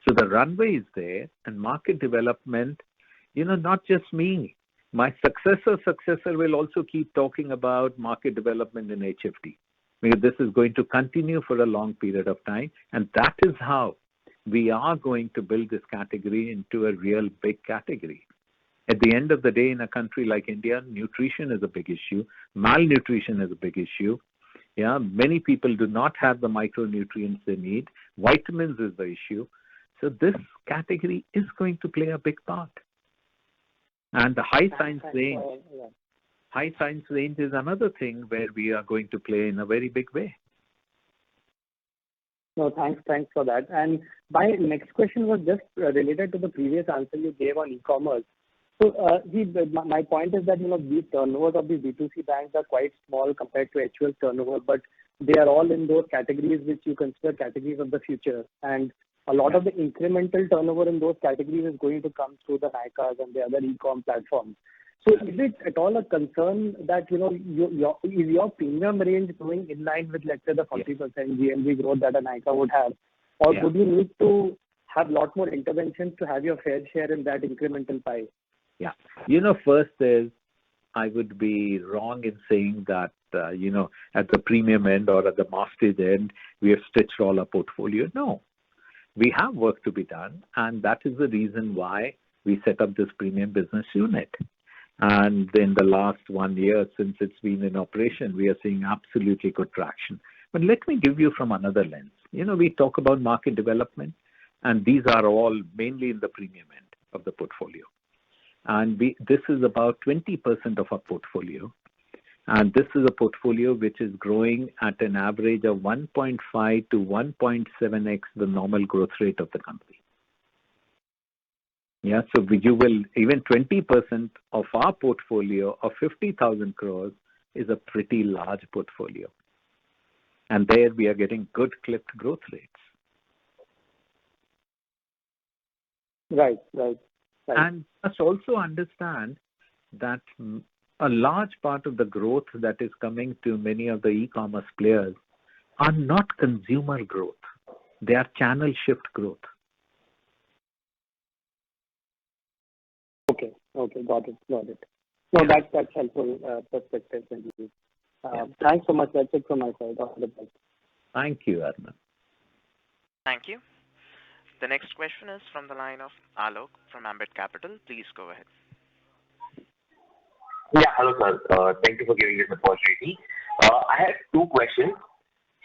So the runway is there, and market development, not just me. My successor will also keep talking about market development in HFD. Because this is going to continue for a long period of time, and that is how we are going to build this category into a real big category. At the end of the day, in a country like India, nutrition is a big issue. Malnutrition is a big issue. Many people do not have the micronutrients they need. Vitamins is the issue. So this category is going to play a big part. And the high science range is another thing where we are going to play in a very big way. No, thanks for that. And my next question was just related to the previous answer you gave on e-commerce. So my point is that these turnovers of these B2C banks are quite small compared to HUL turnover, but they are all in those categories which you consider categories of the future. And a lot of the incremental turnover in those categories is going to come through the Nykaas and the other e-com platforms. So is it at all a concern that, is your premium range going in line with, let's say, the 40% GMV growth that a Nykaa would have? Or would you need to have a lot more interventions to have your fair share in that incremental pie? First is, I would be wrong in saying that, at the premium end or at the masstige end, we have stitched all our portfolio. No. We have work to be done, and that is the reason why we set up this premium business unit. And in the last 1 year since it's been in operation, we are seeing absolutely good traction. But let me give you from another lens. We talk about market development, and these are all mainly in the premium end of the portfolio. And this is about 20% of our portfolio. And this is a portfolio which is growing at an average of 1.5 to 1.7x the normal growth rate of the company. So you will, even 20% of our portfolio of 50,000 crores is a pretty large portfolio. And there we are getting good clipped growth rates. Right. And must also understand that a large part of the growth that is coming to many of the e-commerce players are not consumer growth. They are channel shift growth. Okay, got it. No, that's helpful perspective. Thanks so much. That's it from my side. All the best. Thank you, Arnab. Thank you. The next question is from the line of Alok from Ambit Capital. Please go ahead. Hello, sir. Thank you for giving this opportunity. I have two questions.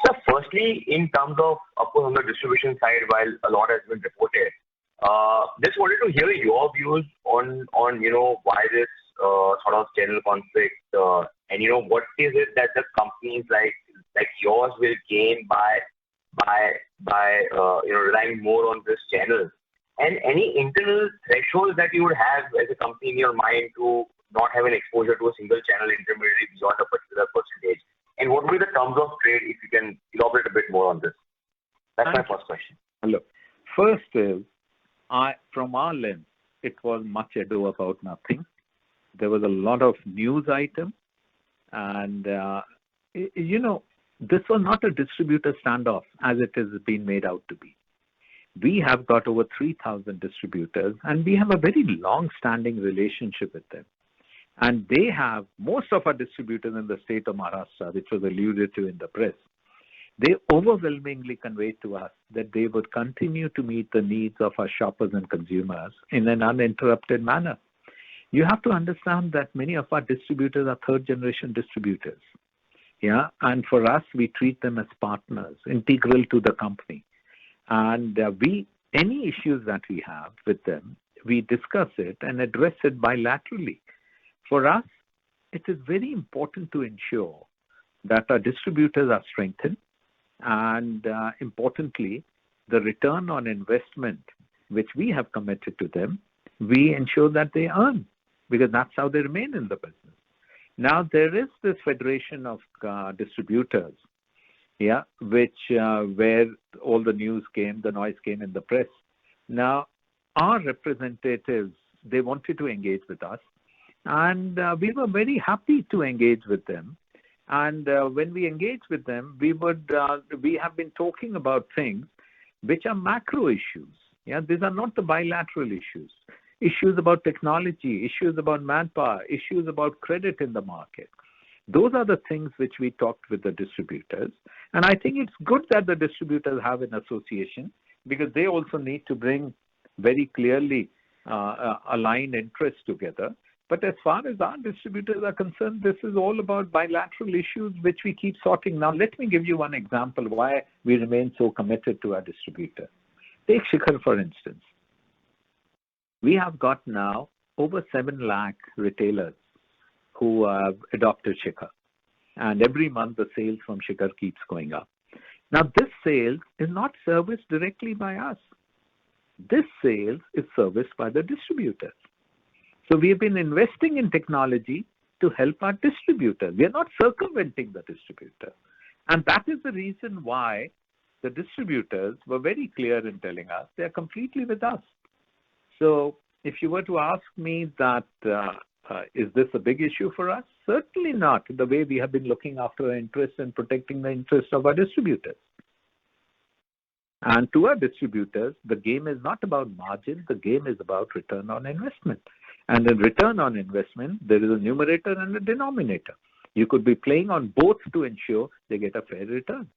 So, firstly, in terms of course, on the distribution side, while a lot has been reported, just wanted to hear your views on why this sort of channel conflict? And what is it that the companies like yours will gain by relying more on this channel? And any internal thresholds that you would have as a company in your mind to not have an exposure to a single channel intermediary beyond a particular percentage? And what would be the terms of trade, if you can elaborate a bit more on this? That's my first question. Hello. First is, from our lens, it was much ado about nothing. There was a lot of news items, and this was not a distributor standoff as it has been made out to be. We have got over 3,000 distributors, and we have a very long-standing relationship with them. And they have, most of our distributors in the state of Maharashtra, which was alluded to in the press, they overwhelmingly conveyed to us that they would continue to meet the needs of our shoppers and consumers in an uninterrupted manner. You have to understand that many of our distributors are third-generation distributors. Yeah, and for us, we treat them as partners, integral to the company. And any issues that we have with them, we discuss it and address it bilaterally. For us, it is very important to ensure that our distributors are strengthened, and importantly, the return on investment which we have committed to them, we ensure that they earn, because that's how they remain in the business. Now, there is this federation of distributors, which where all the news came, the noise came in the press. Now, our representatives, they wanted to engage with us, and we were very happy to engage with them. And when we engage with them, we have been talking about things which are macro issues. Yeah, these are not the bilateral issues. Issues about technology, issues about manpower, issues about credit in the market. Those are the things which we talked with the distributors. And I think it's good that the distributors have an association, because they also need to bring very clearly aligned interests together. But as far as our distributors are concerned, this is all about bilateral issues which we keep sorting. Now, let me give you one example why we remain so committed to our distributor. Take Shikhar, for instance. We have got now over 7 lakh retailers who have adopted Shikhar. And every month the sales from Shikhar keeps going up. Now, this sales is not serviced directly by us. This sales is serviced by the distributors. So we have been investing in technology to help our distributors. We are not circumventing the distributor. And that is the reason why the distributors were very clear in telling us they are completely with us. So if you were to ask me that, is this a big issue for us? Certainly not, the way we have been looking after our interests and protecting the interests of our distributors. And to our distributors, the game is not about margin, the game is about return on investment. And in return on investment, there is a numerator and a denominator. You could be playing on both to ensure they get a fair return.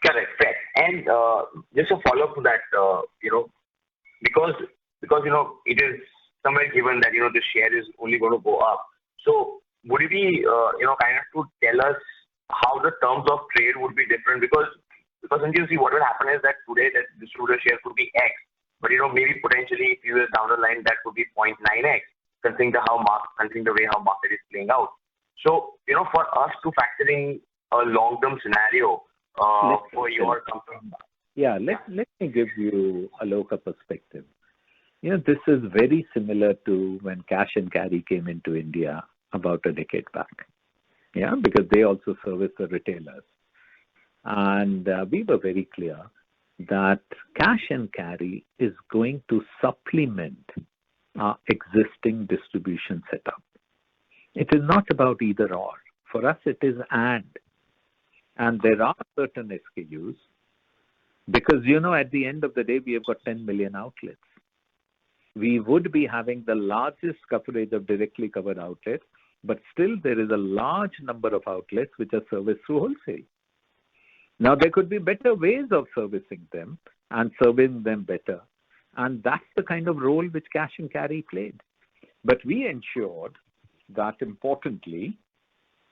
Correct, fair. And just a follow-up to that, because it is somewhere given that the share is only going to go up. So would it be kind of to tell us how the terms of trade would be different? Because you see, what will happen is that today that distributor share could be X, but maybe potentially a few years down the line that could be 0.9x, considering the way how market is playing out. So for us to factor in a long-term scenario for your company. Yeah, let me give you a local perspective. This is very similar to when cash and carry came into India about a decade back. Yeah, because they also service the retailers. And we were very clear that cash and carry is going to supplement our existing distribution setup. It is not about either or. For us, it is and. And there are certain SKUs because, at the end of the day, we have got 10 million outlets. We would be having the largest coverage of directly covered outlets, but still there is a large number of outlets which are serviced through wholesale. Now, there could be better ways of servicing them and serving them better. And that's the kind of role which cash and carry played. But we ensured that, importantly,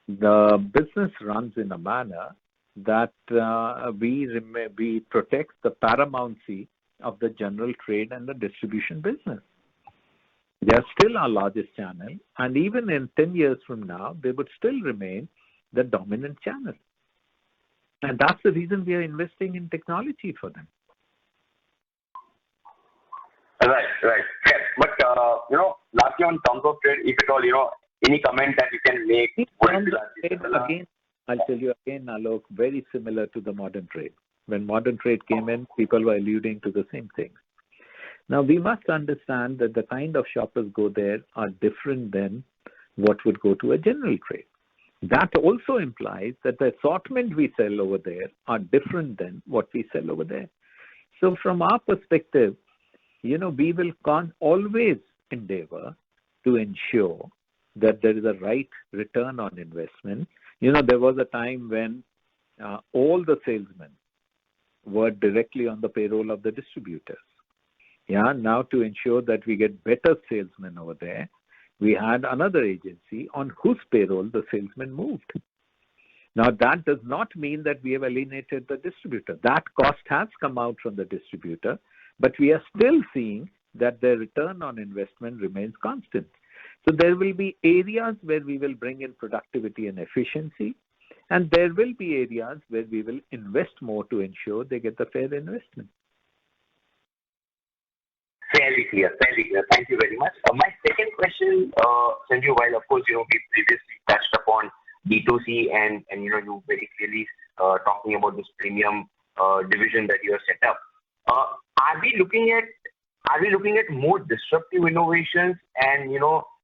the business runs in a manner that we protect the paramountcy of the general trade and the distribution business. They are still our largest channel, and even in 10 years from now, they would still remain the dominant channel. And that's the reason we are investing in technology for them. Right. Yes. But, lastly on terms of trade, if at all, any comment that you can make? Again, I'll tell you again, Alok, very similar to the modern trade. When modern trade came in, people were alluding to the same things. Now, we must understand that the kind of shoppers go there are different than what would go to a general trade. That also implies that the assortment we sell over there are different than what we sell over there. So from our perspective, we will always endeavor to ensure that there is a right return on investment. There was a time when all the salesmen were directly on the payroll of the distributors. Now to ensure that we get better salesmen over there, we had another agency on whose payroll the salesman moved. Now that does not mean that we have alienated the distributor. That cost has come out from the distributor, but we are still seeing that the return on investment remains constant. So there will be areas where we will bring in productivity and efficiency, and there will be areas where we will invest more to ensure they get the fair investment. Fairly clear. Thank you very much. My second question, Sanjeev, while of course, we previously touched upon D2C and you very clearly talking about this premium division that you have set up. Are we looking at more disruptive innovations? And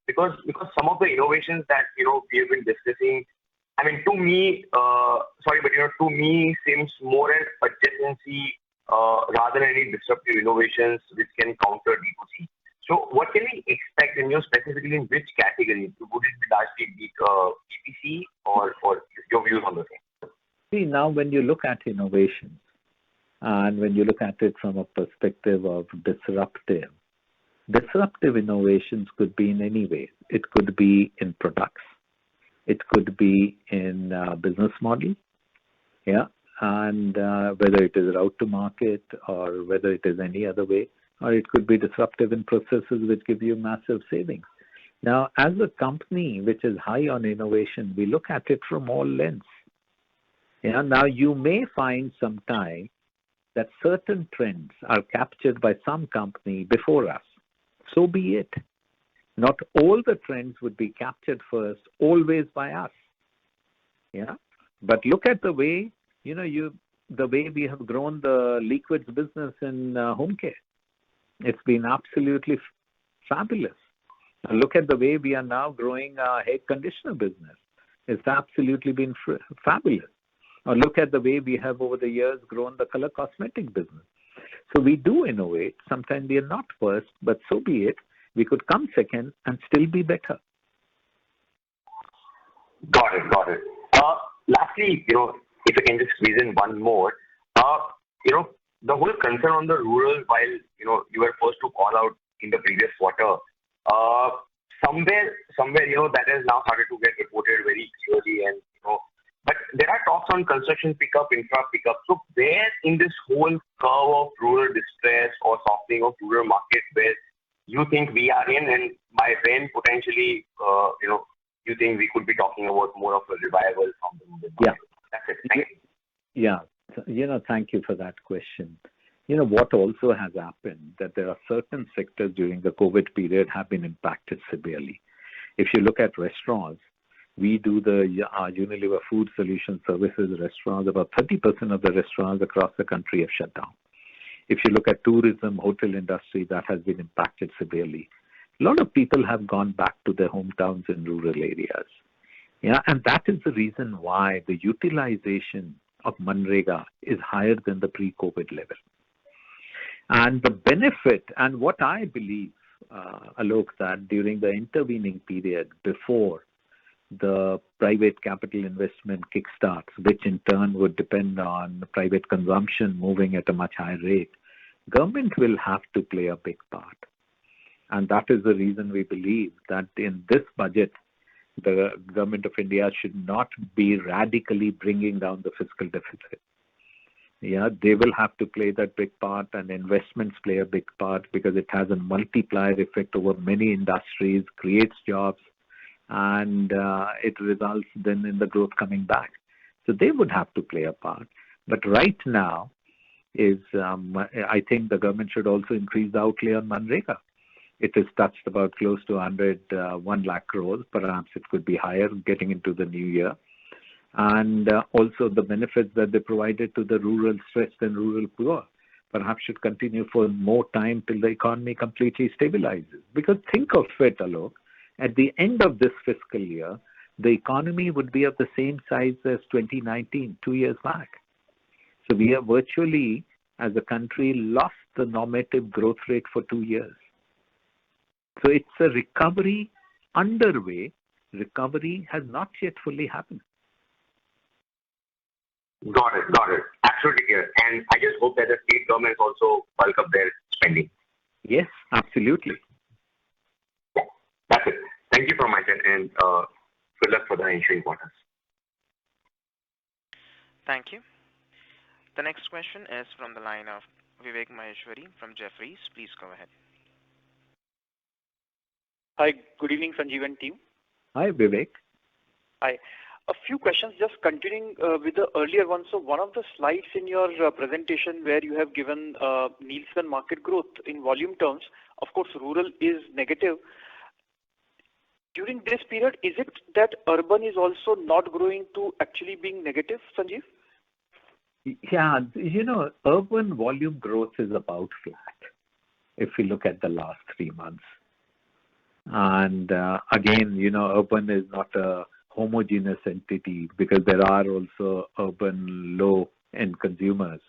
because some of the innovations that we have been discussing, to me, to me seems more an adjacency rather than any disruptive innovations which can counter D2C. So what can we expect, specifically in which category? Would it be largely DPC or your views on the same? See, now when you look at innovations and when you look at it from a perspective of disruptive innovations could be in any way. It could be in products. It could be in business model. And whether it is route to market or whether it is any other way, or it could be disruptive in processes which give you massive savings. Now, as a company which is high on innovation, we look at it from all lenses. Now, you may find sometime that certain trends are captured by some company before us. So be it. Not all the trends would be captured first, always by us. But look at the way the way we have grown the liquids business in home care. It's been absolutely fabulous. Look at the way we are now growing our hair conditioner business. It's absolutely been fabulous. Or look at the way we have over the years grown the color cosmetic business. So we do innovate. Sometimes we are not first, but so be it. We could come second and still be better. Got it. Lastly, if I can just squeeze in one more, the whole concern on the rural, while you were first to call out in the previous quarter, somewhere that has now started to get reported very clearly, and but there are talks on construction pickup, infra pickup. So where in this whole curve of rural distress or softening of rural market where you think we are in, and by when potentially you think we could be talking about more of a revival from the rural market? That's it. Thank you. Yeah. Thank you for that question. What also has happened that there are certain sectors during the COVID period have been impacted severely. If you look at restaurants, we do the Unilever Food Solution Services restaurants. About 30% of the restaurants across the country have shut down. If you look at tourism, hotel industry, that has been impacted severely. A lot of people have gone back to their hometowns in rural areas. And that is the reason why the utilization of Manrega is higher than the pre-COVID level. And the benefit, and what I believe, Alok, that during the intervening period before the private capital investment kickstarts, which in turn would depend on private consumption moving at a much higher rate, government will have to play a big part. And that is the reason we believe that in this budget, the government of India should not be radically bringing down the fiscal deficit. Yeah, they will have to play that big part, and investments play a big part because it has a multiplier effect over many industries, creates jobs, and it results then in the growth coming back. So they would have to play a part. But right now is, I think the government should also increase the outlay on Manrega. It is touched about close to 1 lakh crores. Perhaps it could be higher getting into the new year. And also the benefits that they provided to the rural stressed and rural poor perhaps should continue for more time till the economy completely stabilizes. Because think of it, Alok, at the end of this fiscal year, the economy would be of the same size as 2019, 2 years back. So we have virtually, as a country, lost the normative growth rate for 2 years. So it's a recovery underway. Recovery has not yet fully happened. Got it. Absolutely clear. And I just hope that the state governments also bulk up their spending. Yes, absolutely. Yeah, that's it. Thank you for my time, and good luck for the ensuing quarters. Thank you. The next question is from the line of Vivek Maheshwari from Jefferies. Please go ahead. Hi, good evening, Sanjeev and team. Hi, Vivek. Hi. A few questions, just continuing with the earlier one. So one of the slides in your presentation where you have given Nielsen market growth in volume terms, of course, rural is negative. During this period, is it that urban is also not growing to actually being negative, Sanjeev? Yeah, urban volume growth is about flat if we look at the last 3 months. And again, urban is not a homogeneous entity because there are also urban low-end consumers,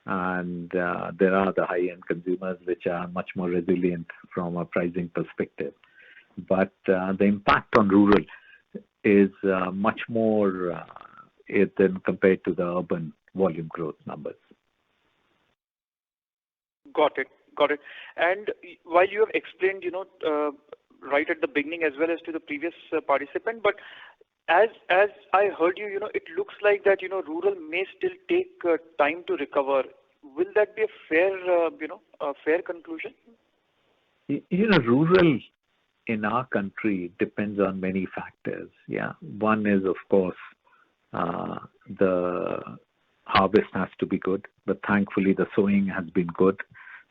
and there are the high-end consumers which are much more resilient from a pricing perspective. But the impact on rural is much more than compared to the urban volume growth numbers. Got it. And while you have explained, right at the beginning as well as to the previous participant, but as I heard you, it looks like that, rural may still take time to recover. Will that be a fair conclusion? Rural in our country depends on many factors. Yeah, one is of course the harvest has to be good, but thankfully the sowing has been good,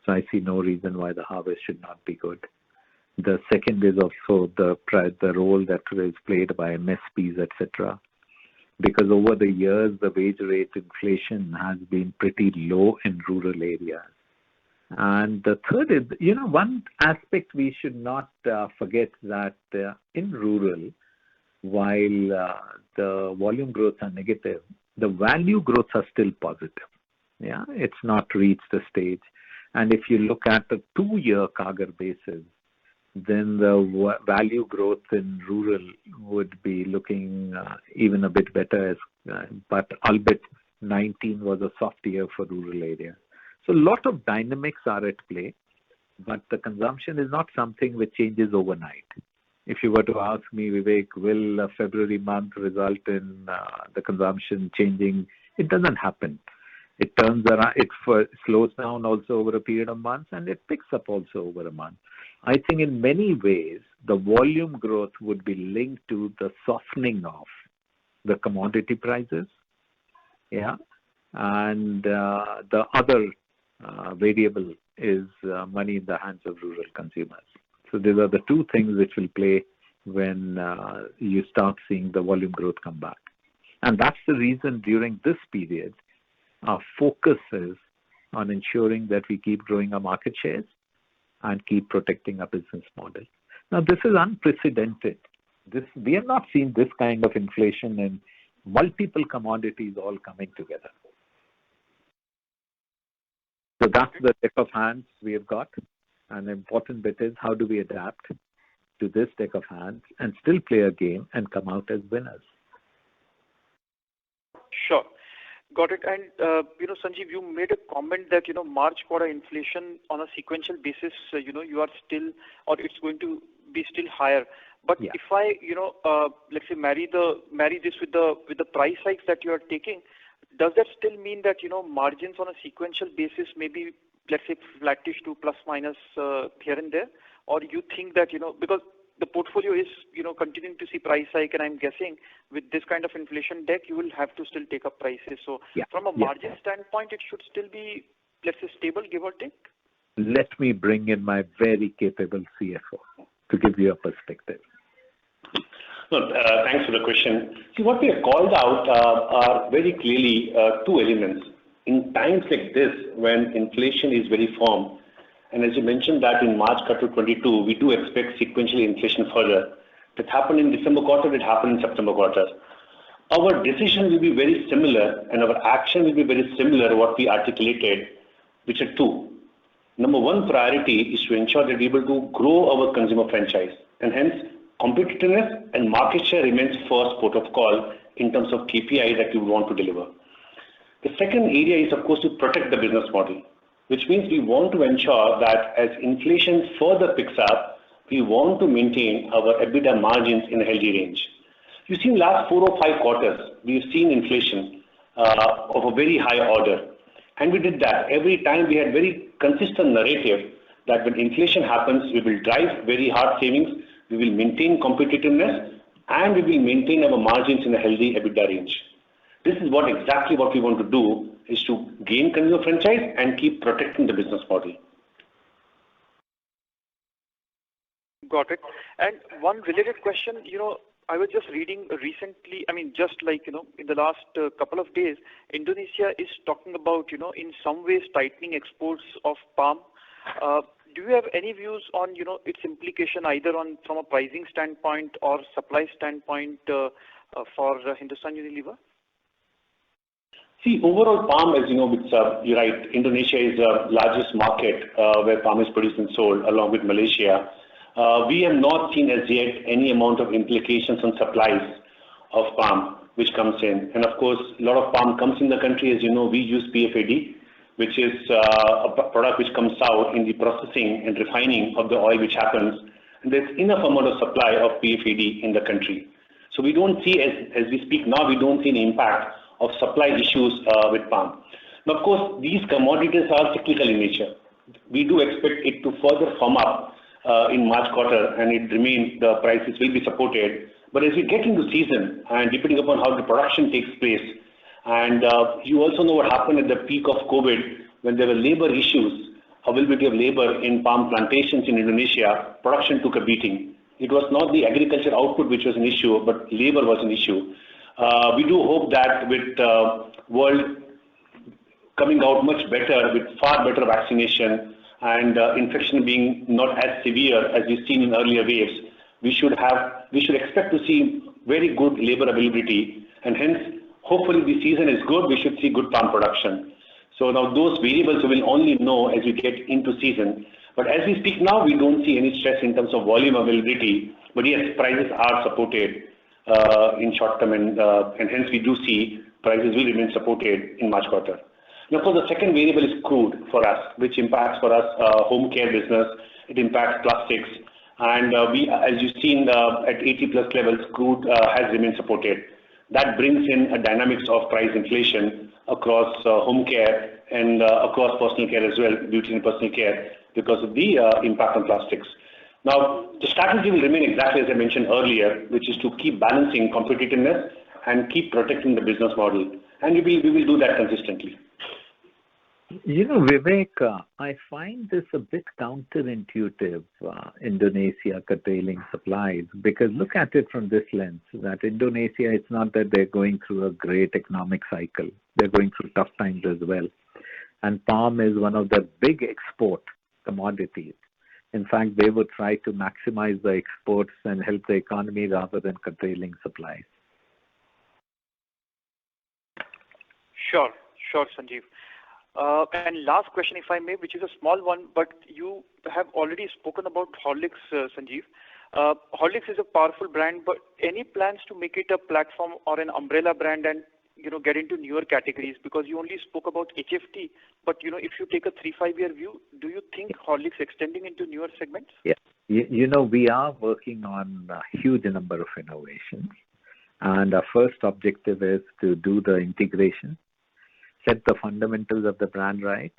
so I see no reason why the harvest should not be good. The second is also the role that is played by MSPs, etc. Because over the years the wage rate inflation has been pretty low in rural areas. And the third is, one aspect we should not forget that in rural, while the volume growths are negative, the value growths are still positive. Yeah, it's not reached the stage. And if you look at the 2-year CAGR basis, then the value growth in rural would be looking even a bit better, but albeit 19 was a soft year for rural areas. So a lot of dynamics are at play, but the consumption is not something which changes overnight. If you were to ask me, Vivek, will February month result in the consumption changing? It doesn't happen. It turns around, it slows down also over a period of months, and it picks up also over a month. I think in many ways, the volume growth would be linked to the softening of the commodity prices. Yeah. And the other variable is money in the hands of rural consumers. So these are the two things which will play when you start seeing the volume growth come back. And that's the reason during this period, our focus is on ensuring that we keep growing our market shares and keep protecting our business model. Now, this is unprecedented. We have not seen this kind of inflation in multiple commodities all coming together. So that's the deck of hands we have got. And the important bit is how do we adapt to this deck of hands and still play a game and come out as winners. Sure. Got it. And, Sanjeev, you made a comment that, March quarter inflation on a sequential basis, you are still, or it's going to be still higher. But yeah. If I, let's say marry this with the price hikes that you are taking, does that still mean that, margins on a sequential basis may be, let's say, flattish to plus minus here and there? Or you think that, because the portfolio is, continuing to see price hike, and I'm guessing with this kind of inflation deck, you will have to still take up prices. So from a margin standpoint, it should still be, let's say, stable, give or take? Let me bring in my very capable CFO to give you a perspective. No, thanks for the question. See, what we have called out are very clearly two elements. In times like this, when inflation is very firm, and as you mentioned that in March quarter 22, we do expect sequential inflation further. That happened in December quarter, it happened in September quarter. Our decision will be very similar and our action will be very similar to what we articulated, which are two. Number one priority is to ensure that we're able to grow our consumer franchise, and hence competitiveness and market share remains first port of call in terms of KPI that we want to deliver. The second area is, of course, to protect the business model, which means we want to ensure that as inflation further picks up, we want to maintain our EBITDA margins in a healthy range. You've seen last 4 or 5 quarters, we've seen inflation of a very high order. And we did that. Every time we had very consistent narrative that when inflation happens, we will drive very hard savings, we will maintain competitiveness, and we will maintain our margins in a healthy EBITDA range. This is exactly what we want to do, is to gain consumer franchise and keep protecting the business model. Got it. And one related question, I was just reading recently, just like, in the last couple of days, Indonesia is talking about, in some ways tightening exports of palm. Do you have any views on, its implication either from a pricing standpoint or supply standpoint for Hindustan Unilever? See, overall palm, as you know, you're right, Indonesia is the largest market where palm is produced and sold, along with Malaysia. We have not seen as yet any amount of implications on supplies of palm which comes in. And of course, a lot of palm comes in the country. As you know, we use PFAD, which is a product which comes out in the processing and refining of the oil which happens. And there's enough amount of supply of PFAD in the country. So we don't see, as we speak now, we don't see any impact of supply issues with palm. Now, of course, these commodities are cyclical in nature. We do expect it to further firm up in March quarter, and the prices will be supported. But as we get into season, and depending upon how the production takes place, and you also know what happened at the peak of COVID, when there were labor issues, availability of labor in palm plantations in Indonesia, production took a beating. It was not the agriculture output which was an issue, but labor was an issue. We do hope that with world coming out much better, with far better vaccination and infection being not as severe as we've seen in earlier waves, we should expect to see very good labor availability, and hence, hopefully the season is good, we should see good palm production. So now those variables we will only know as we get into season. But as we speak now, we don't see any stress in terms of volume availability. But yes, prices are supported in short term, and hence we do see prices will remain supported in March quarter. Now, of course, the second variable is crude for us, which impacts for us home care business. It impacts plastics, and as you've seen at 80 plus levels, crude has remained supported. That brings in a dynamics of price inflation across home care and across personal care as well, beauty and personal care, because of the impact on plastics. Now, the strategy will remain exactly as I mentioned earlier, which is to keep balancing competitiveness and keep protecting the business model. And we will do that consistently. Vivek, I find this a bit counterintuitive, Indonesia curtailing supplies, because look at it from this lens, that Indonesia, it's not that they're going through a great economic cycle. They're going through tough times as well. And palm is one of the big export commodities. In fact, they would try to maximize the exports and help the economy rather than curtailing supplies. Sure, Sanjeev. And last question, if I may, which is a small one, but you have already spoken about Horlicks, Sanjeev. Horlicks is a powerful brand, but any plans to make it a platform or an umbrella brand and get into newer categories? Because you only spoke about HFT, but if you take a 3-5 year view, do you think Horlicks extending into newer segments? Yeah, we are working on a huge number of innovations, and our first objective is to do the integration set the fundamentals of the brand right,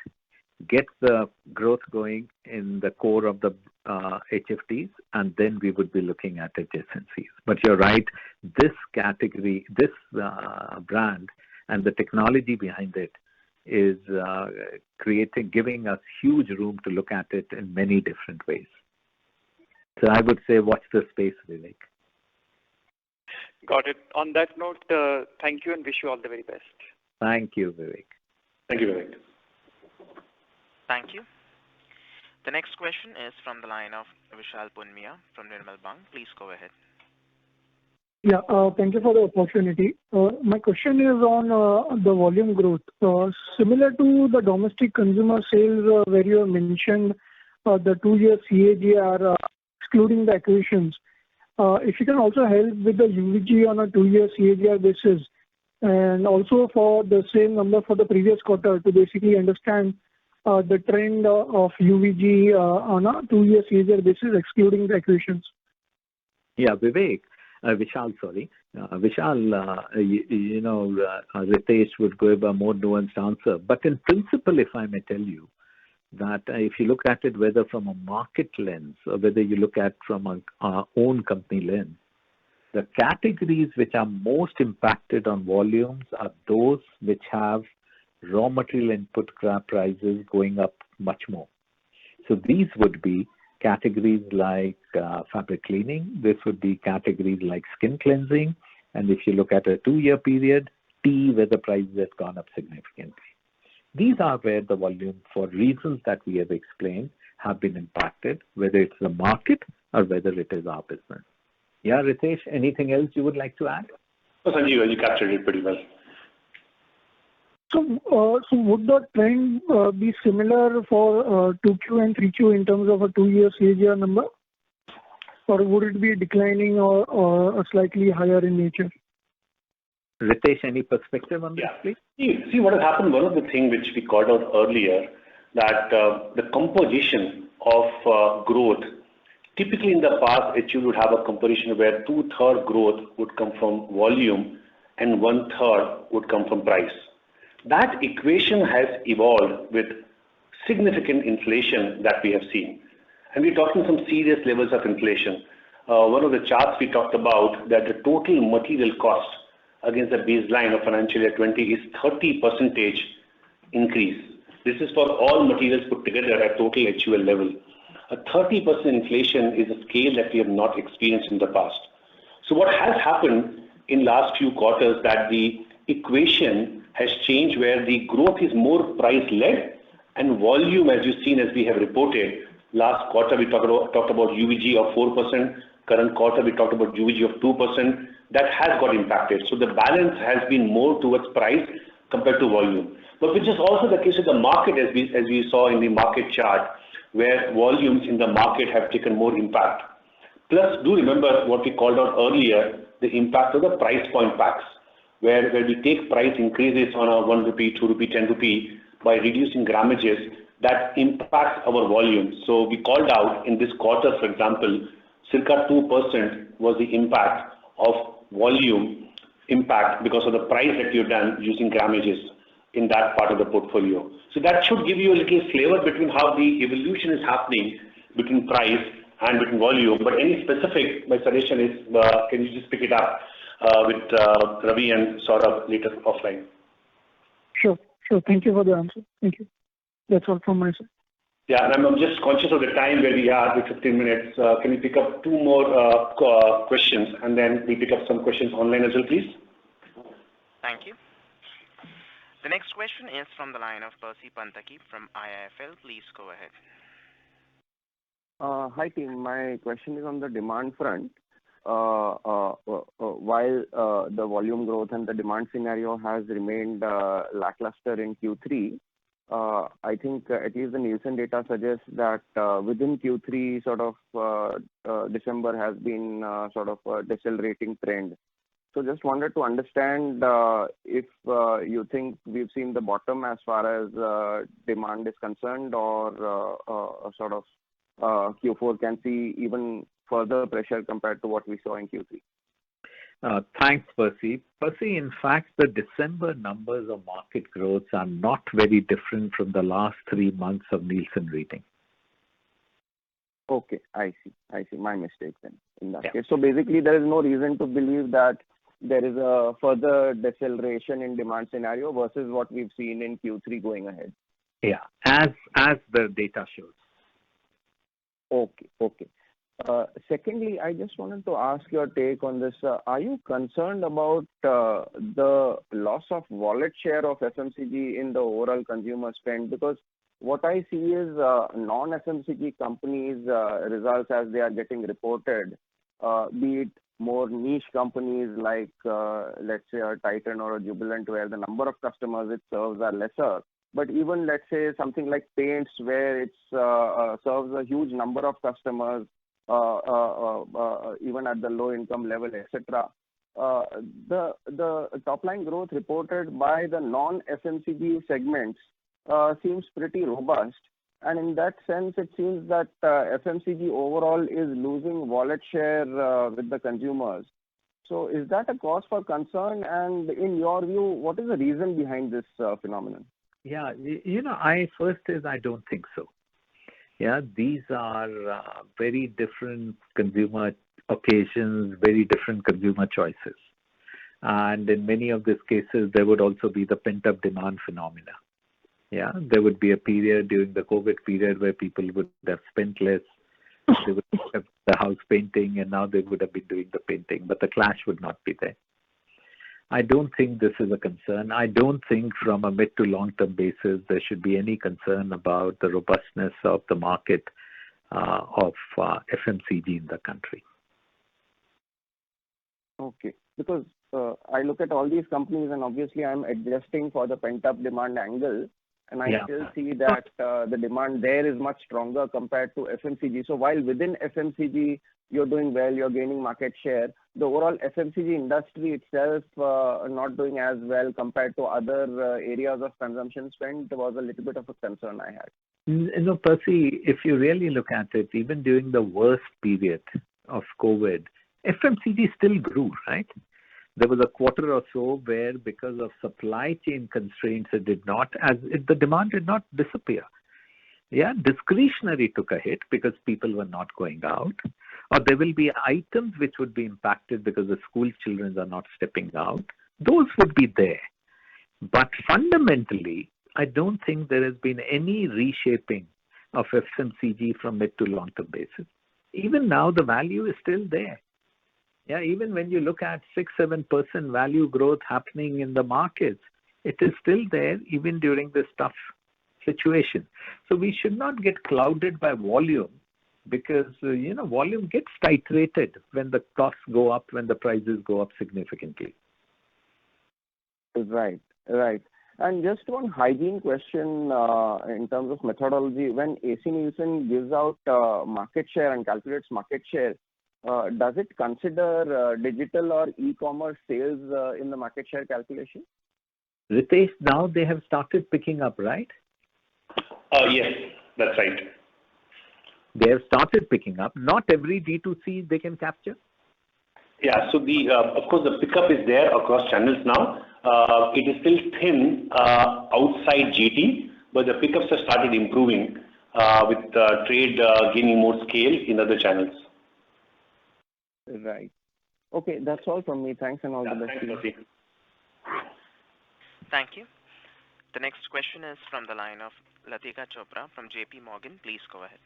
get the growth going in the core of the HFTs, and then we would be looking at adjacencies. But you're right, this category, this brand and the technology behind it is giving us huge room to look at it in many different ways. So I would say watch the space, Vivek. Got it. On that note, thank you and wish you all the very best. Thank you, Vivek. Thank you, Vivek. Thank you. The next question is from the line of Vishal Punmiya from Nirmal Bang. Please go ahead. Yeah, thank you for the opportunity. My question is on the volume growth. Similar to the domestic consumer sales, where you have mentioned the 2-year CAGR, excluding the acquisitions. If you can also help with the UVG on a 2-year CAGR basis, and also for the same number for the previous quarter to basically understand the trend of UVG on a 2-year CAGR basis, excluding the acquisitions. Yeah, Vishal, sorry. Ritesh would give a more nuanced answer. But in principle, if I may tell you, that if you look at it whether from a market lens or whether you look at from our own company lens, the categories which are most impacted on volumes are those which have raw material input prices going up much more. So these would be categories like fabric cleaning. This would be categories like skin cleansing. And if you look at a 2-year period, tea, where the prices have gone up significantly. These are where the volume, for reasons that we have explained, have been impacted, whether it's the market or whether it is our business. Yeah, Ritesh, anything else you would like to add? No, Sanjeev, you captured it pretty well. So would the trend be similar for 2Q and 3Q in terms of a 2-year CAGR number? Or would it be declining or slightly higher in nature? Ritesh, any perspective on this, please? See what has happened, one of the things which we called out earlier, that the composition of growth, typically in the past, HU would have a composition where 2/3 growth would come from volume and 1/3 would come from price. That equation has evolved with significant inflation that we have seen. And we're talking some serious levels of inflation. One of the charts we talked about that the total material cost against the baseline of financial year 20 is 30% increase. This is for all materials put together at total HUL level. A 30% inflation is a scale that we have not experienced in the past. So what has happened in last few quarters that the equation has changed where the growth is more price-led and volume, as you've seen, as we have reported. Last quarter, we talked about UVG of 4%. Current quarter, we talked about UVG of 2%. That has got impacted. So the balance has been more towards price compared to volume. But which is also the case with the market, as we saw in the market chart, where volumes in the market have taken more impact. Plus, do remember what we called out earlier, the impact of the price point packs, where we take price increases on a 1 rupee, 2 rupee, 10 rupee by reducing grammages, that impacts our volume. So we called out in this quarter, for example, circa 2% was the impact of volume impact because of the price that you've done using grammages in that part of the portfolio. So that should give you a little flavor between how the evolution is happening between price and between volume. But any specific, my suggestion is, can you just pick it up with Ravi and Saurabh later offline? Sure. Thank you for the answer. Thank you. That's all from my side. Yeah, and I'm just conscious of the time where we are with 15 minutes. Can we pick up 2 more questions and then we pick up some questions online as well, please? Thank you. The next question is from the line of Percy Panthaki from IIFL. Please go ahead. Hi team, my question is on the demand front. While the volume growth and the demand scenario has remained lackluster in Q3, I think at least the Nielsen data suggests that within Q3, sort of December has been sort of a decelerating trend. So just wanted to understand if you think we've seen the bottom as far as demand is concerned, or sort of Q4 can see even further pressure compared to what we saw in Q3. Thanks, Percy. Percy, in fact, the December numbers of market growth are not very different from the last 3 months of Nielsen reading. Okay, I see. My mistake then in that case. So basically, there is no reason to believe that there is a further deceleration in demand scenario versus what we've seen in Q3 going ahead. Yeah, as the data shows. Okay. Secondly, I just wanted to ask your take on this. Are you concerned about the loss of wallet share of FMCG in the overall consumer spend? Because what I see is non-FMCG companies' results as they are getting reported, be it more niche companies like, let's say, a Titan or a Jubilant, where the number of customers it serves are lesser. But even, let's say, something like paints, where it serves a huge number of customers, even at the low income level, etc. The top line growth reported by the non-FMCG segments seems pretty robust, and in that sense, it seems that FMCG overall is losing wallet share with the consumers. So, is that a cause for concern? And in your view, what is the reason behind this phenomenon? Yeah, I don't think so. Yeah, these are very different consumer occasions, very different consumer choices. And in many of these cases, there would also be the pent-up demand phenomena. Yeah, there would be a period during the COVID period where people would have spent less. They would have the house painting, and now they would have been doing the painting, but the clash would not be there. I don't think this is a concern. I don't think from a mid to long-term basis there should be any concern about the robustness of the market of FMCG in the country. Okay, because I look at all these companies and obviously I'm adjusting for the pent-up demand angle, and I still see that the demand there is much stronger compared to FMCG. So while within FMCG you're doing well, you're gaining market share, the overall FMCG industry itself not doing as well compared to other areas of consumption spend was a little bit of a concern I had. Percy, if you really look at it, even during the worst period of COVID, FMCG still grew, right? There was a quarter or so where, because of supply chain constraints, the demand did not disappear. Yeah, discretionary took a hit because people were not going out, or there will be items which would be impacted because the school children are not stepping out. Those would be there. But fundamentally, I don't think there has been any reshaping of FMCG from mid to long-term basis. Even now, the value is still there. Yeah, even when you look at 6-7% value growth happening in the markets, it is still there even during this tough situation. So we should not get clouded by volume because, volume gets titrated when the costs go up, when the prices go up significantly. Right. And just one hygiene question in terms of methodology. When AC Nielsen gives out market share and calculates market share, does it consider digital or e-commerce sales in the market share calculation? Ritesh, now they have started picking up, right? Yes, that's right. They have started picking up. Not every D2C they can capture. Yeah, so of course the pickup is there across channels now. It is still thin outside GT, but the pickups have started improving with trade gaining more scale in other channels. Right. Okay, that's all from me. Thanks and all the best. Thanks, Thank you. The next question is from the line of Latika Chopra from JP Morgan. Please go ahead.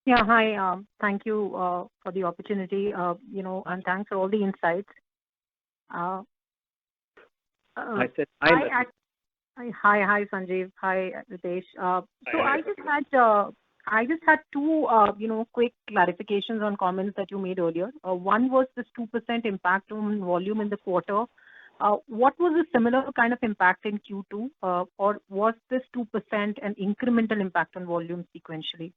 Yeah, hi. Thank you for the opportunity, and thanks for all the insights. I said hi. Hi, Sanjeev. Hi, Ritesh. I just had two, quick clarifications on comments that you made earlier. One was this 2% impact on volume in the quarter. What was a similar kind of impact in Q2, or was this 2% an incremental impact on volume sequentially?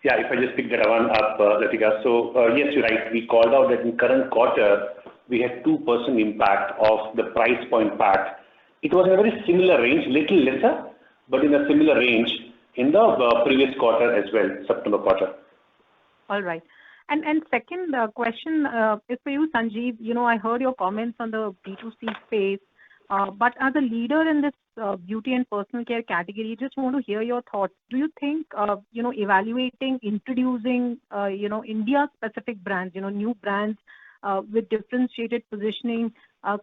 Yeah, if I just pick that one up, Latika. So yes, you're right. We called out that in current quarter, we had 2% impact of the price point pack. It was in a very similar range, little lesser, but in a similar range in the previous quarter as well, September quarter. All right. And second question is for you, Sanjeev. I heard your comments on the B2C space, but as a leader in this beauty and personal care category, just want to hear your thoughts. Do you think, evaluating, introducing, India-specific brands, new brands with differentiated positioning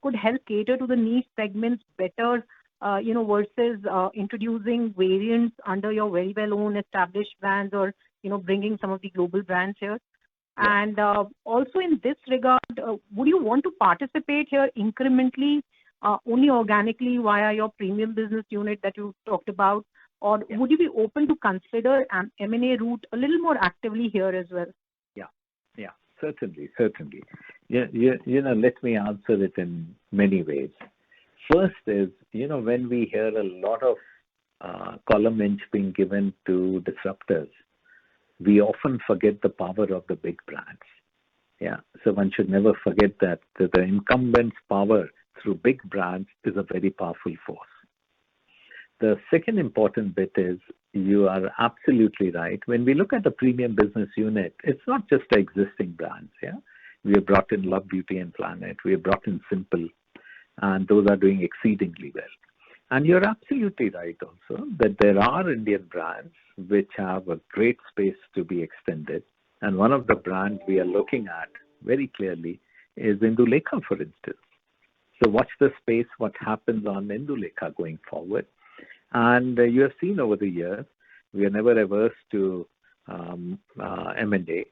could help cater to the niche segments better, versus introducing variants under your very well-known established brands or, bringing some of the global brands here? And also in this regard, would you want to participate here incrementally, only organically via your premium business unit that you talked about, or would you be open to consider an M&A route a little more actively here as well? Yeah, certainly. Let me answer it in many ways. First is, when we hear a lot of column inch being given to disruptors, we often forget the power of the big brands. Yeah, so one should never forget that the incumbent's power through big brands is a very powerful force. The second important bit is you are absolutely right. When we look at the premium business unit, it's not just the existing brands. Yeah, we have brought in Love Beauty and Planet. We have brought in Simple, and those are doing exceedingly well. And you're absolutely right also that there are Indian brands which have a great space to be extended. And one of the brands we are looking at very clearly is Indulekha, for instance. So watch the space, what happens on Indulekha going forward. And you have seen over the years, we are never averse to M&A.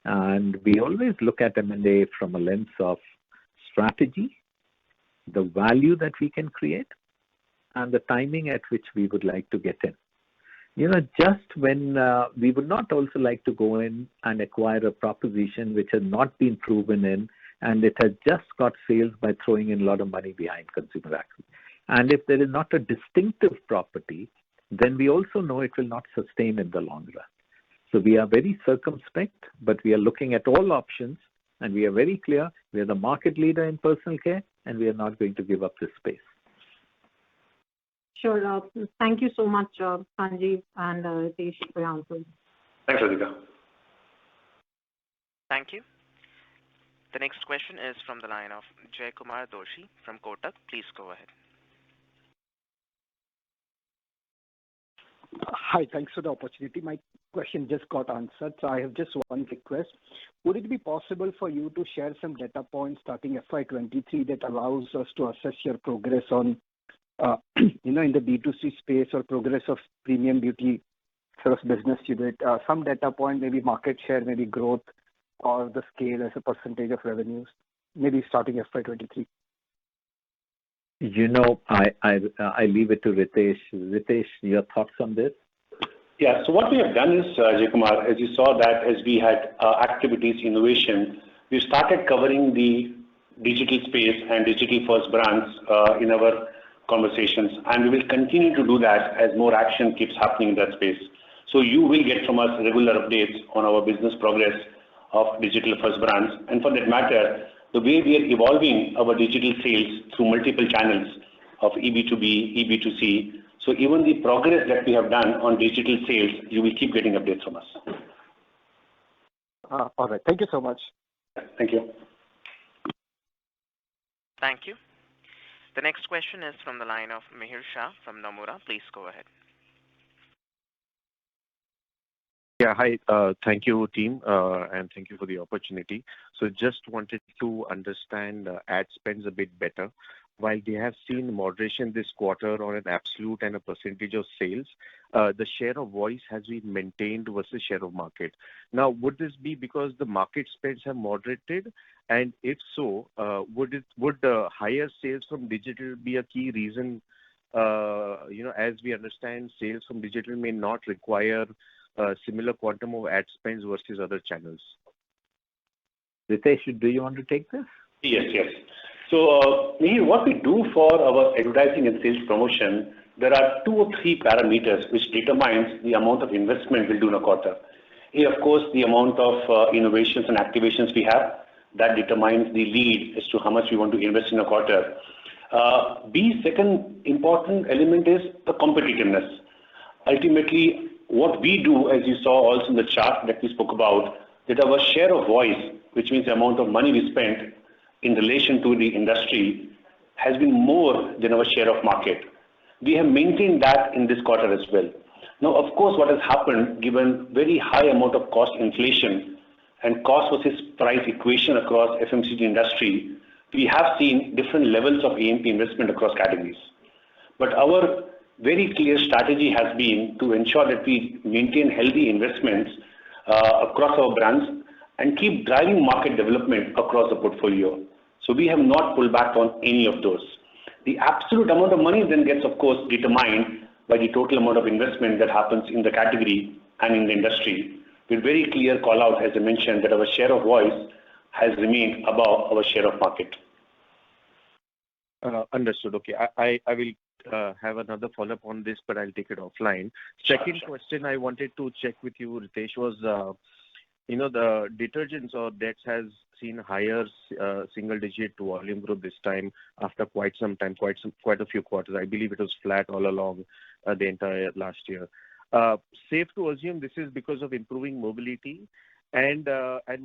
And we always look at M&A from a lens of strategy, the value that we can create, and the timing at which we would like to get in. Just when we would not also like to go in and acquire a proposition which has not been proven in, and it has just got sales by throwing in a lot of money behind consumer access. And if there is not a distinctive property, then we also know it will not sustain in the long run. So we are very circumspect, but we are looking at all options, and we are very clear we are the market leader in personal care, and we are not going to give up this space. Sure. Thank you so much, Sanjeev and Ritesh, for your answers. Thanks, Radhika. Thank you. The next question is from the line of Jaykumar Doshi from Kotak. Please go ahead. Hi, thanks for the opportunity. My question just got answered, so I have just one request. Would it be possible for you to share some data points starting FY23 that allows us to assess your progress on, in the B2C space or progress of premium beauty sort of business unit? Some data point, maybe market share, maybe growth, or the scale as a percentage of revenues, maybe starting FY23. I leave it to Ritesh. Ritesh, your thoughts on this? Yeah, so what we have done is, Jaykumar, as you saw that as we had activities, innovation, we started covering the digital space and digital first brands in our conversations, and we will continue to do that as more action keeps happening in that space. So you will get from us regular updates on our business progress of digital first brands, and for that matter, the way we are evolving our digital sales through multiple channels of EB2B, EB2C. So even the progress that we have done on digital sales, you will keep getting updates from us. All right. Thank you so much. Thank you. Thank you. The next question is from the line of Mihir Shah from Nomura. Please go ahead. Yeah, hi. Thank you, team, and thank you for the opportunity. So just wanted to understand ad spends a bit better. While they have seen moderation this quarter on an absolute and a percentage of sales, the share of voice has been maintained versus share of market. Now, would this be because the market spends have moderated? And if so, would higher sales from digital be a key reason? As we understand, sales from digital may not require similar quantum of ad spends versus other channels. Ritesh, do you want to take this? Yes. So, what we do for our advertising and sales promotion, there are 2 or 3 parameters which determines the amount of investment we'll do in a quarter. A, of course, the amount of innovations and activations we have. That determines the lead as to how much we want to invest in a quarter. B, second important element is the competitiveness. Ultimately, what we do, as you saw also in the chart that we spoke about, that our share of voice, which means the amount of money we spent in relation to the industry, has been more than our share of market. We have maintained that in this quarter as well. Now, of course, what has happened, given very high amount of cost inflation and cost versus price equation across FMCG industry, we have seen different levels of A&P investment across categories. But our very clear strategy has been to ensure that we maintain healthy investments across our brands and keep driving market development across the portfolio. So we have not pulled back on any of those. The absolute amount of money then gets, of course, determined by the total amount of investment that happens in the category and in the industry, with very clear call out, as I mentioned, that our share of voice has remained above our share of market. Understood. Okay. I will have another follow-up on this, but I'll take it offline. Second question I wanted to check with you, Ritesh, was, the detergents or that has seen higher single-digit volume growth this time after quite some time, quite a few quarters. I believe it was flat all along the entire last year. Safe to assume this is because of improving mobility, and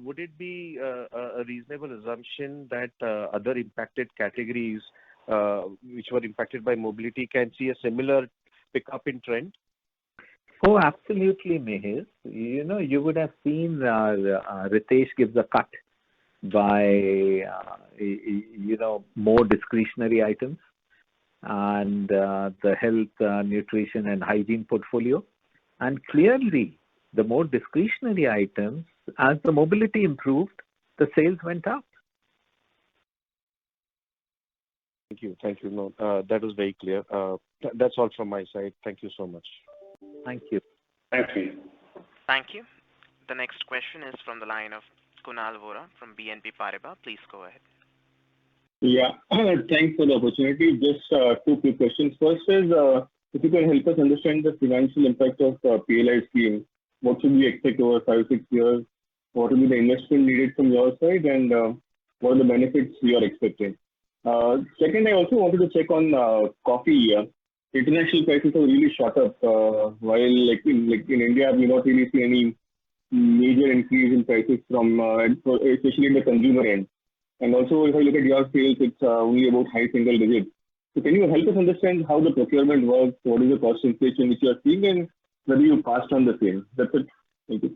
would it be a reasonable assumption that other impacted categories which were impacted by mobility can see a similar pickup in trend? Oh, absolutely, Mihir. You would have seen Ritesh gives a cut by, more discretionary items and the health, nutrition and hygiene portfolio. And clearly, the more discretionary items, as the mobility improved, the sales went up. Thank you. No, that was very clear. That's all from my side. Thank you so much. Thank you. Thank you. Thank you. The next question is from the line of Kunal Vora from BNP Paribas. Please go ahead. Yeah, thanks for the opportunity. Just two quick questions. First is, if you can help us understand the financial impact of PLI scheme, what should we expect over 5-6 years? What will be the investment needed from your side, and what are the benefits you are expecting? Second, I also wanted to check on coffee. International prices have really shot up, while in India, we not really see any major increase in prices from, especially in the consumer end. And also, if I look at your sales, it's only about high single digits. So can you help us understand how the procurement works? What is the cost inflation which you are seeing, and whether you passed on the same? That's it. Thank you.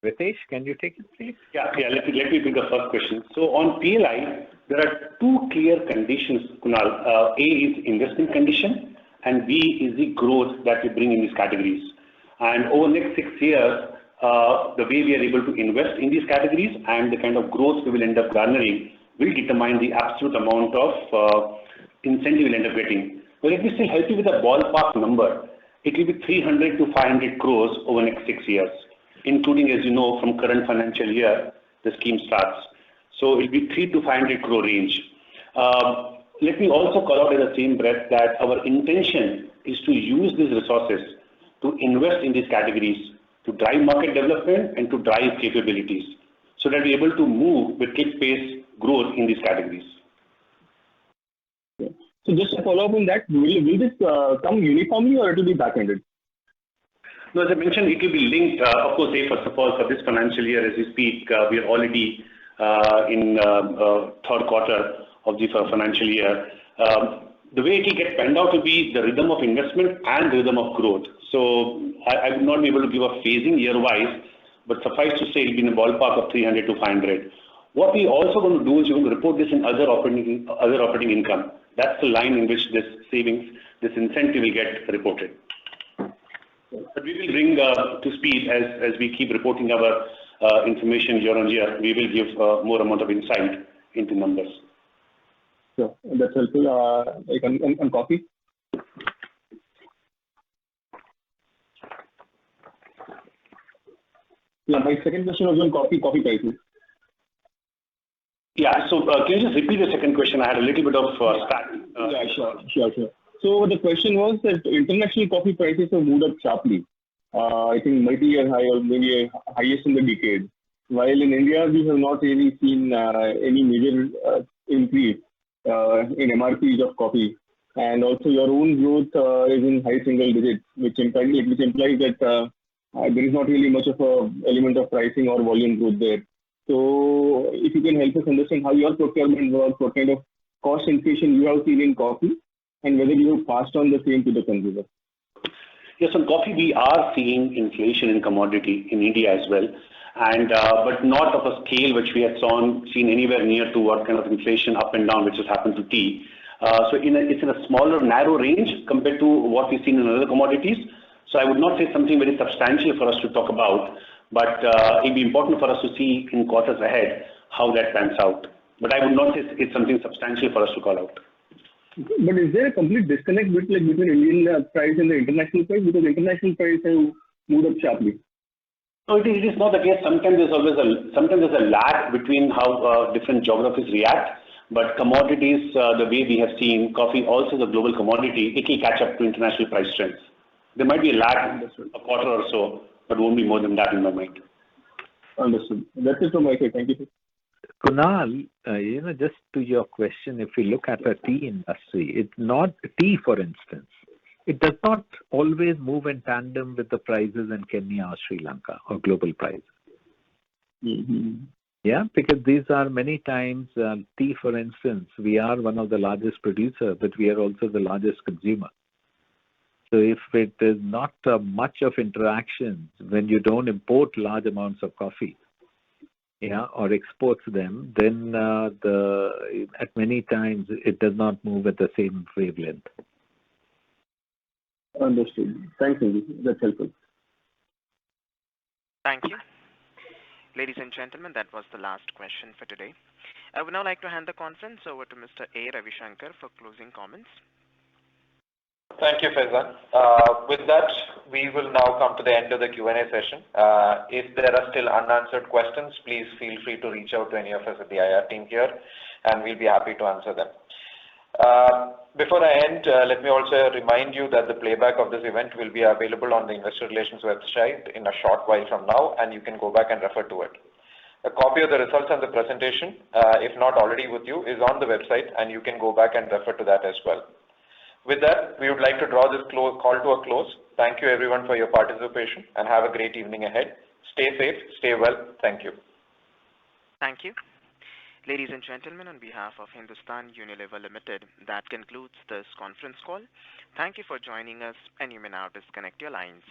Ritesh, can you take it, please? Yeah. Let me pick the first question. So on PLI, there are two clear conditions, Kunal. A is investment condition, and B is the growth that we bring in these categories. And over the next 6 years, the way we are able to invest in these categories and the kind of growth we will end up garnering will determine the absolute amount of incentive we'll end up getting. But let me still help you with a ballpark number. It will be 300 to 500 crores over the next 6 years, including, as you know, from current financial year, the scheme starts. So it will be 300 to 500 crore range. Let me also call out in the same breath that our intention is to use these resources to invest in these categories, to drive market development and to drive capabilities, so that we're able to move with quick pace growth in these categories. So just to follow up on that, will this come uniformly or it will be back-ended? No, as I mentioned, it will be linked. Of course, first of all, for this financial year, as we speak, we are already in third quarter of the financial year. The way it will get panned out will be the rhythm of investment and the rhythm of growth. So I would not be able to give a phasing year-wise, but suffice to say it will be in the ballpark of 300 to 500. What we also going to do is we're going to report this in other operating income. That's the line in which this savings, this incentive will get reported. But we will bring to speed as we keep reporting our information year on year. We will give more amount of insight into numbers. Sure, that's helpful. Like on coffee. Yeah, my second question was on coffee prices. Yeah, so can you just repeat the second question? I had a little bit of stack. Yeah, sure. So the question was that international coffee prices have moved up sharply. I think multi-year high or maybe highest in the decade. While in India, we have not really seen any major increase in MRPs of coffee. And also your own growth is in high single digits, which implies that there is not really much of a element of pricing or volume growth there. So if you can help us understand how your procurement works, what kind of cost inflation you have seen in coffee, and whether you have passed on the same to the consumer. Yes, on coffee, we are seeing inflation in commodity in India as well, and but not of a scale which we had seen anywhere near to what kind of inflation up and down which has happened to tea. So it's in a smaller, narrow range compared to what we've seen in other commodities. So I would not say something very substantial for us to talk about, but it'd be important for us to see in quarters ahead how that pans out. But I would not say it's something substantial for us to call out. But is there a complete disconnect between Indian price and the international price? Because international price have moved up sharply. No, it is not the case. Sometimes there's a lag between how different geographies react. But commodities, the way we have seen, coffee also is a global commodity, it will catch up to international price trends. There might be a lag, a quarter or so, but won't be more than that in my mind. Understood. That's it from my side. Thank you. Kunal, just to your question, if we look at the tea industry, it's not tea, for instance. It does not always move in tandem with the prices in Kenya or Sri Lanka or global prices. Mm-hmm. Yeah, because these are many times tea, for instance, we are one of the largest producers, but we are also the largest consumer. So if it is not much of interaction when you don't import large amounts of coffee, or exports them, then at many times it does not move at the same wavelength. Understood. Thanks, Sanjeev. That's helpful. Thank you. Ladies and gentlemen, that was the last question for today. I would now like to hand the conference over to Mr. A. Ravishankar for closing comments. Thank you, Faizan. With that, we will now come to the end of the Q&A session. If there are still unanswered questions, please feel free to reach out to any of us at the IR team here, and we'll be happy to answer them. Before I end, let me also remind you that the playback of this event will be available on the Investor Relations website in a short while from now, and you can go back and refer to it. A copy of the results and the presentation, if not already with you, is on the website, and you can go back and refer to that as well. With that, we would like to draw this call to a close. Thank you everyone for your participation, and have a great evening ahead. Stay safe, stay well. Thank you. Thank you. Ladies and gentlemen, on behalf of Hindustan Unilever Limited, that concludes this conference call. Thank you for joining us, and you may now disconnect your lines.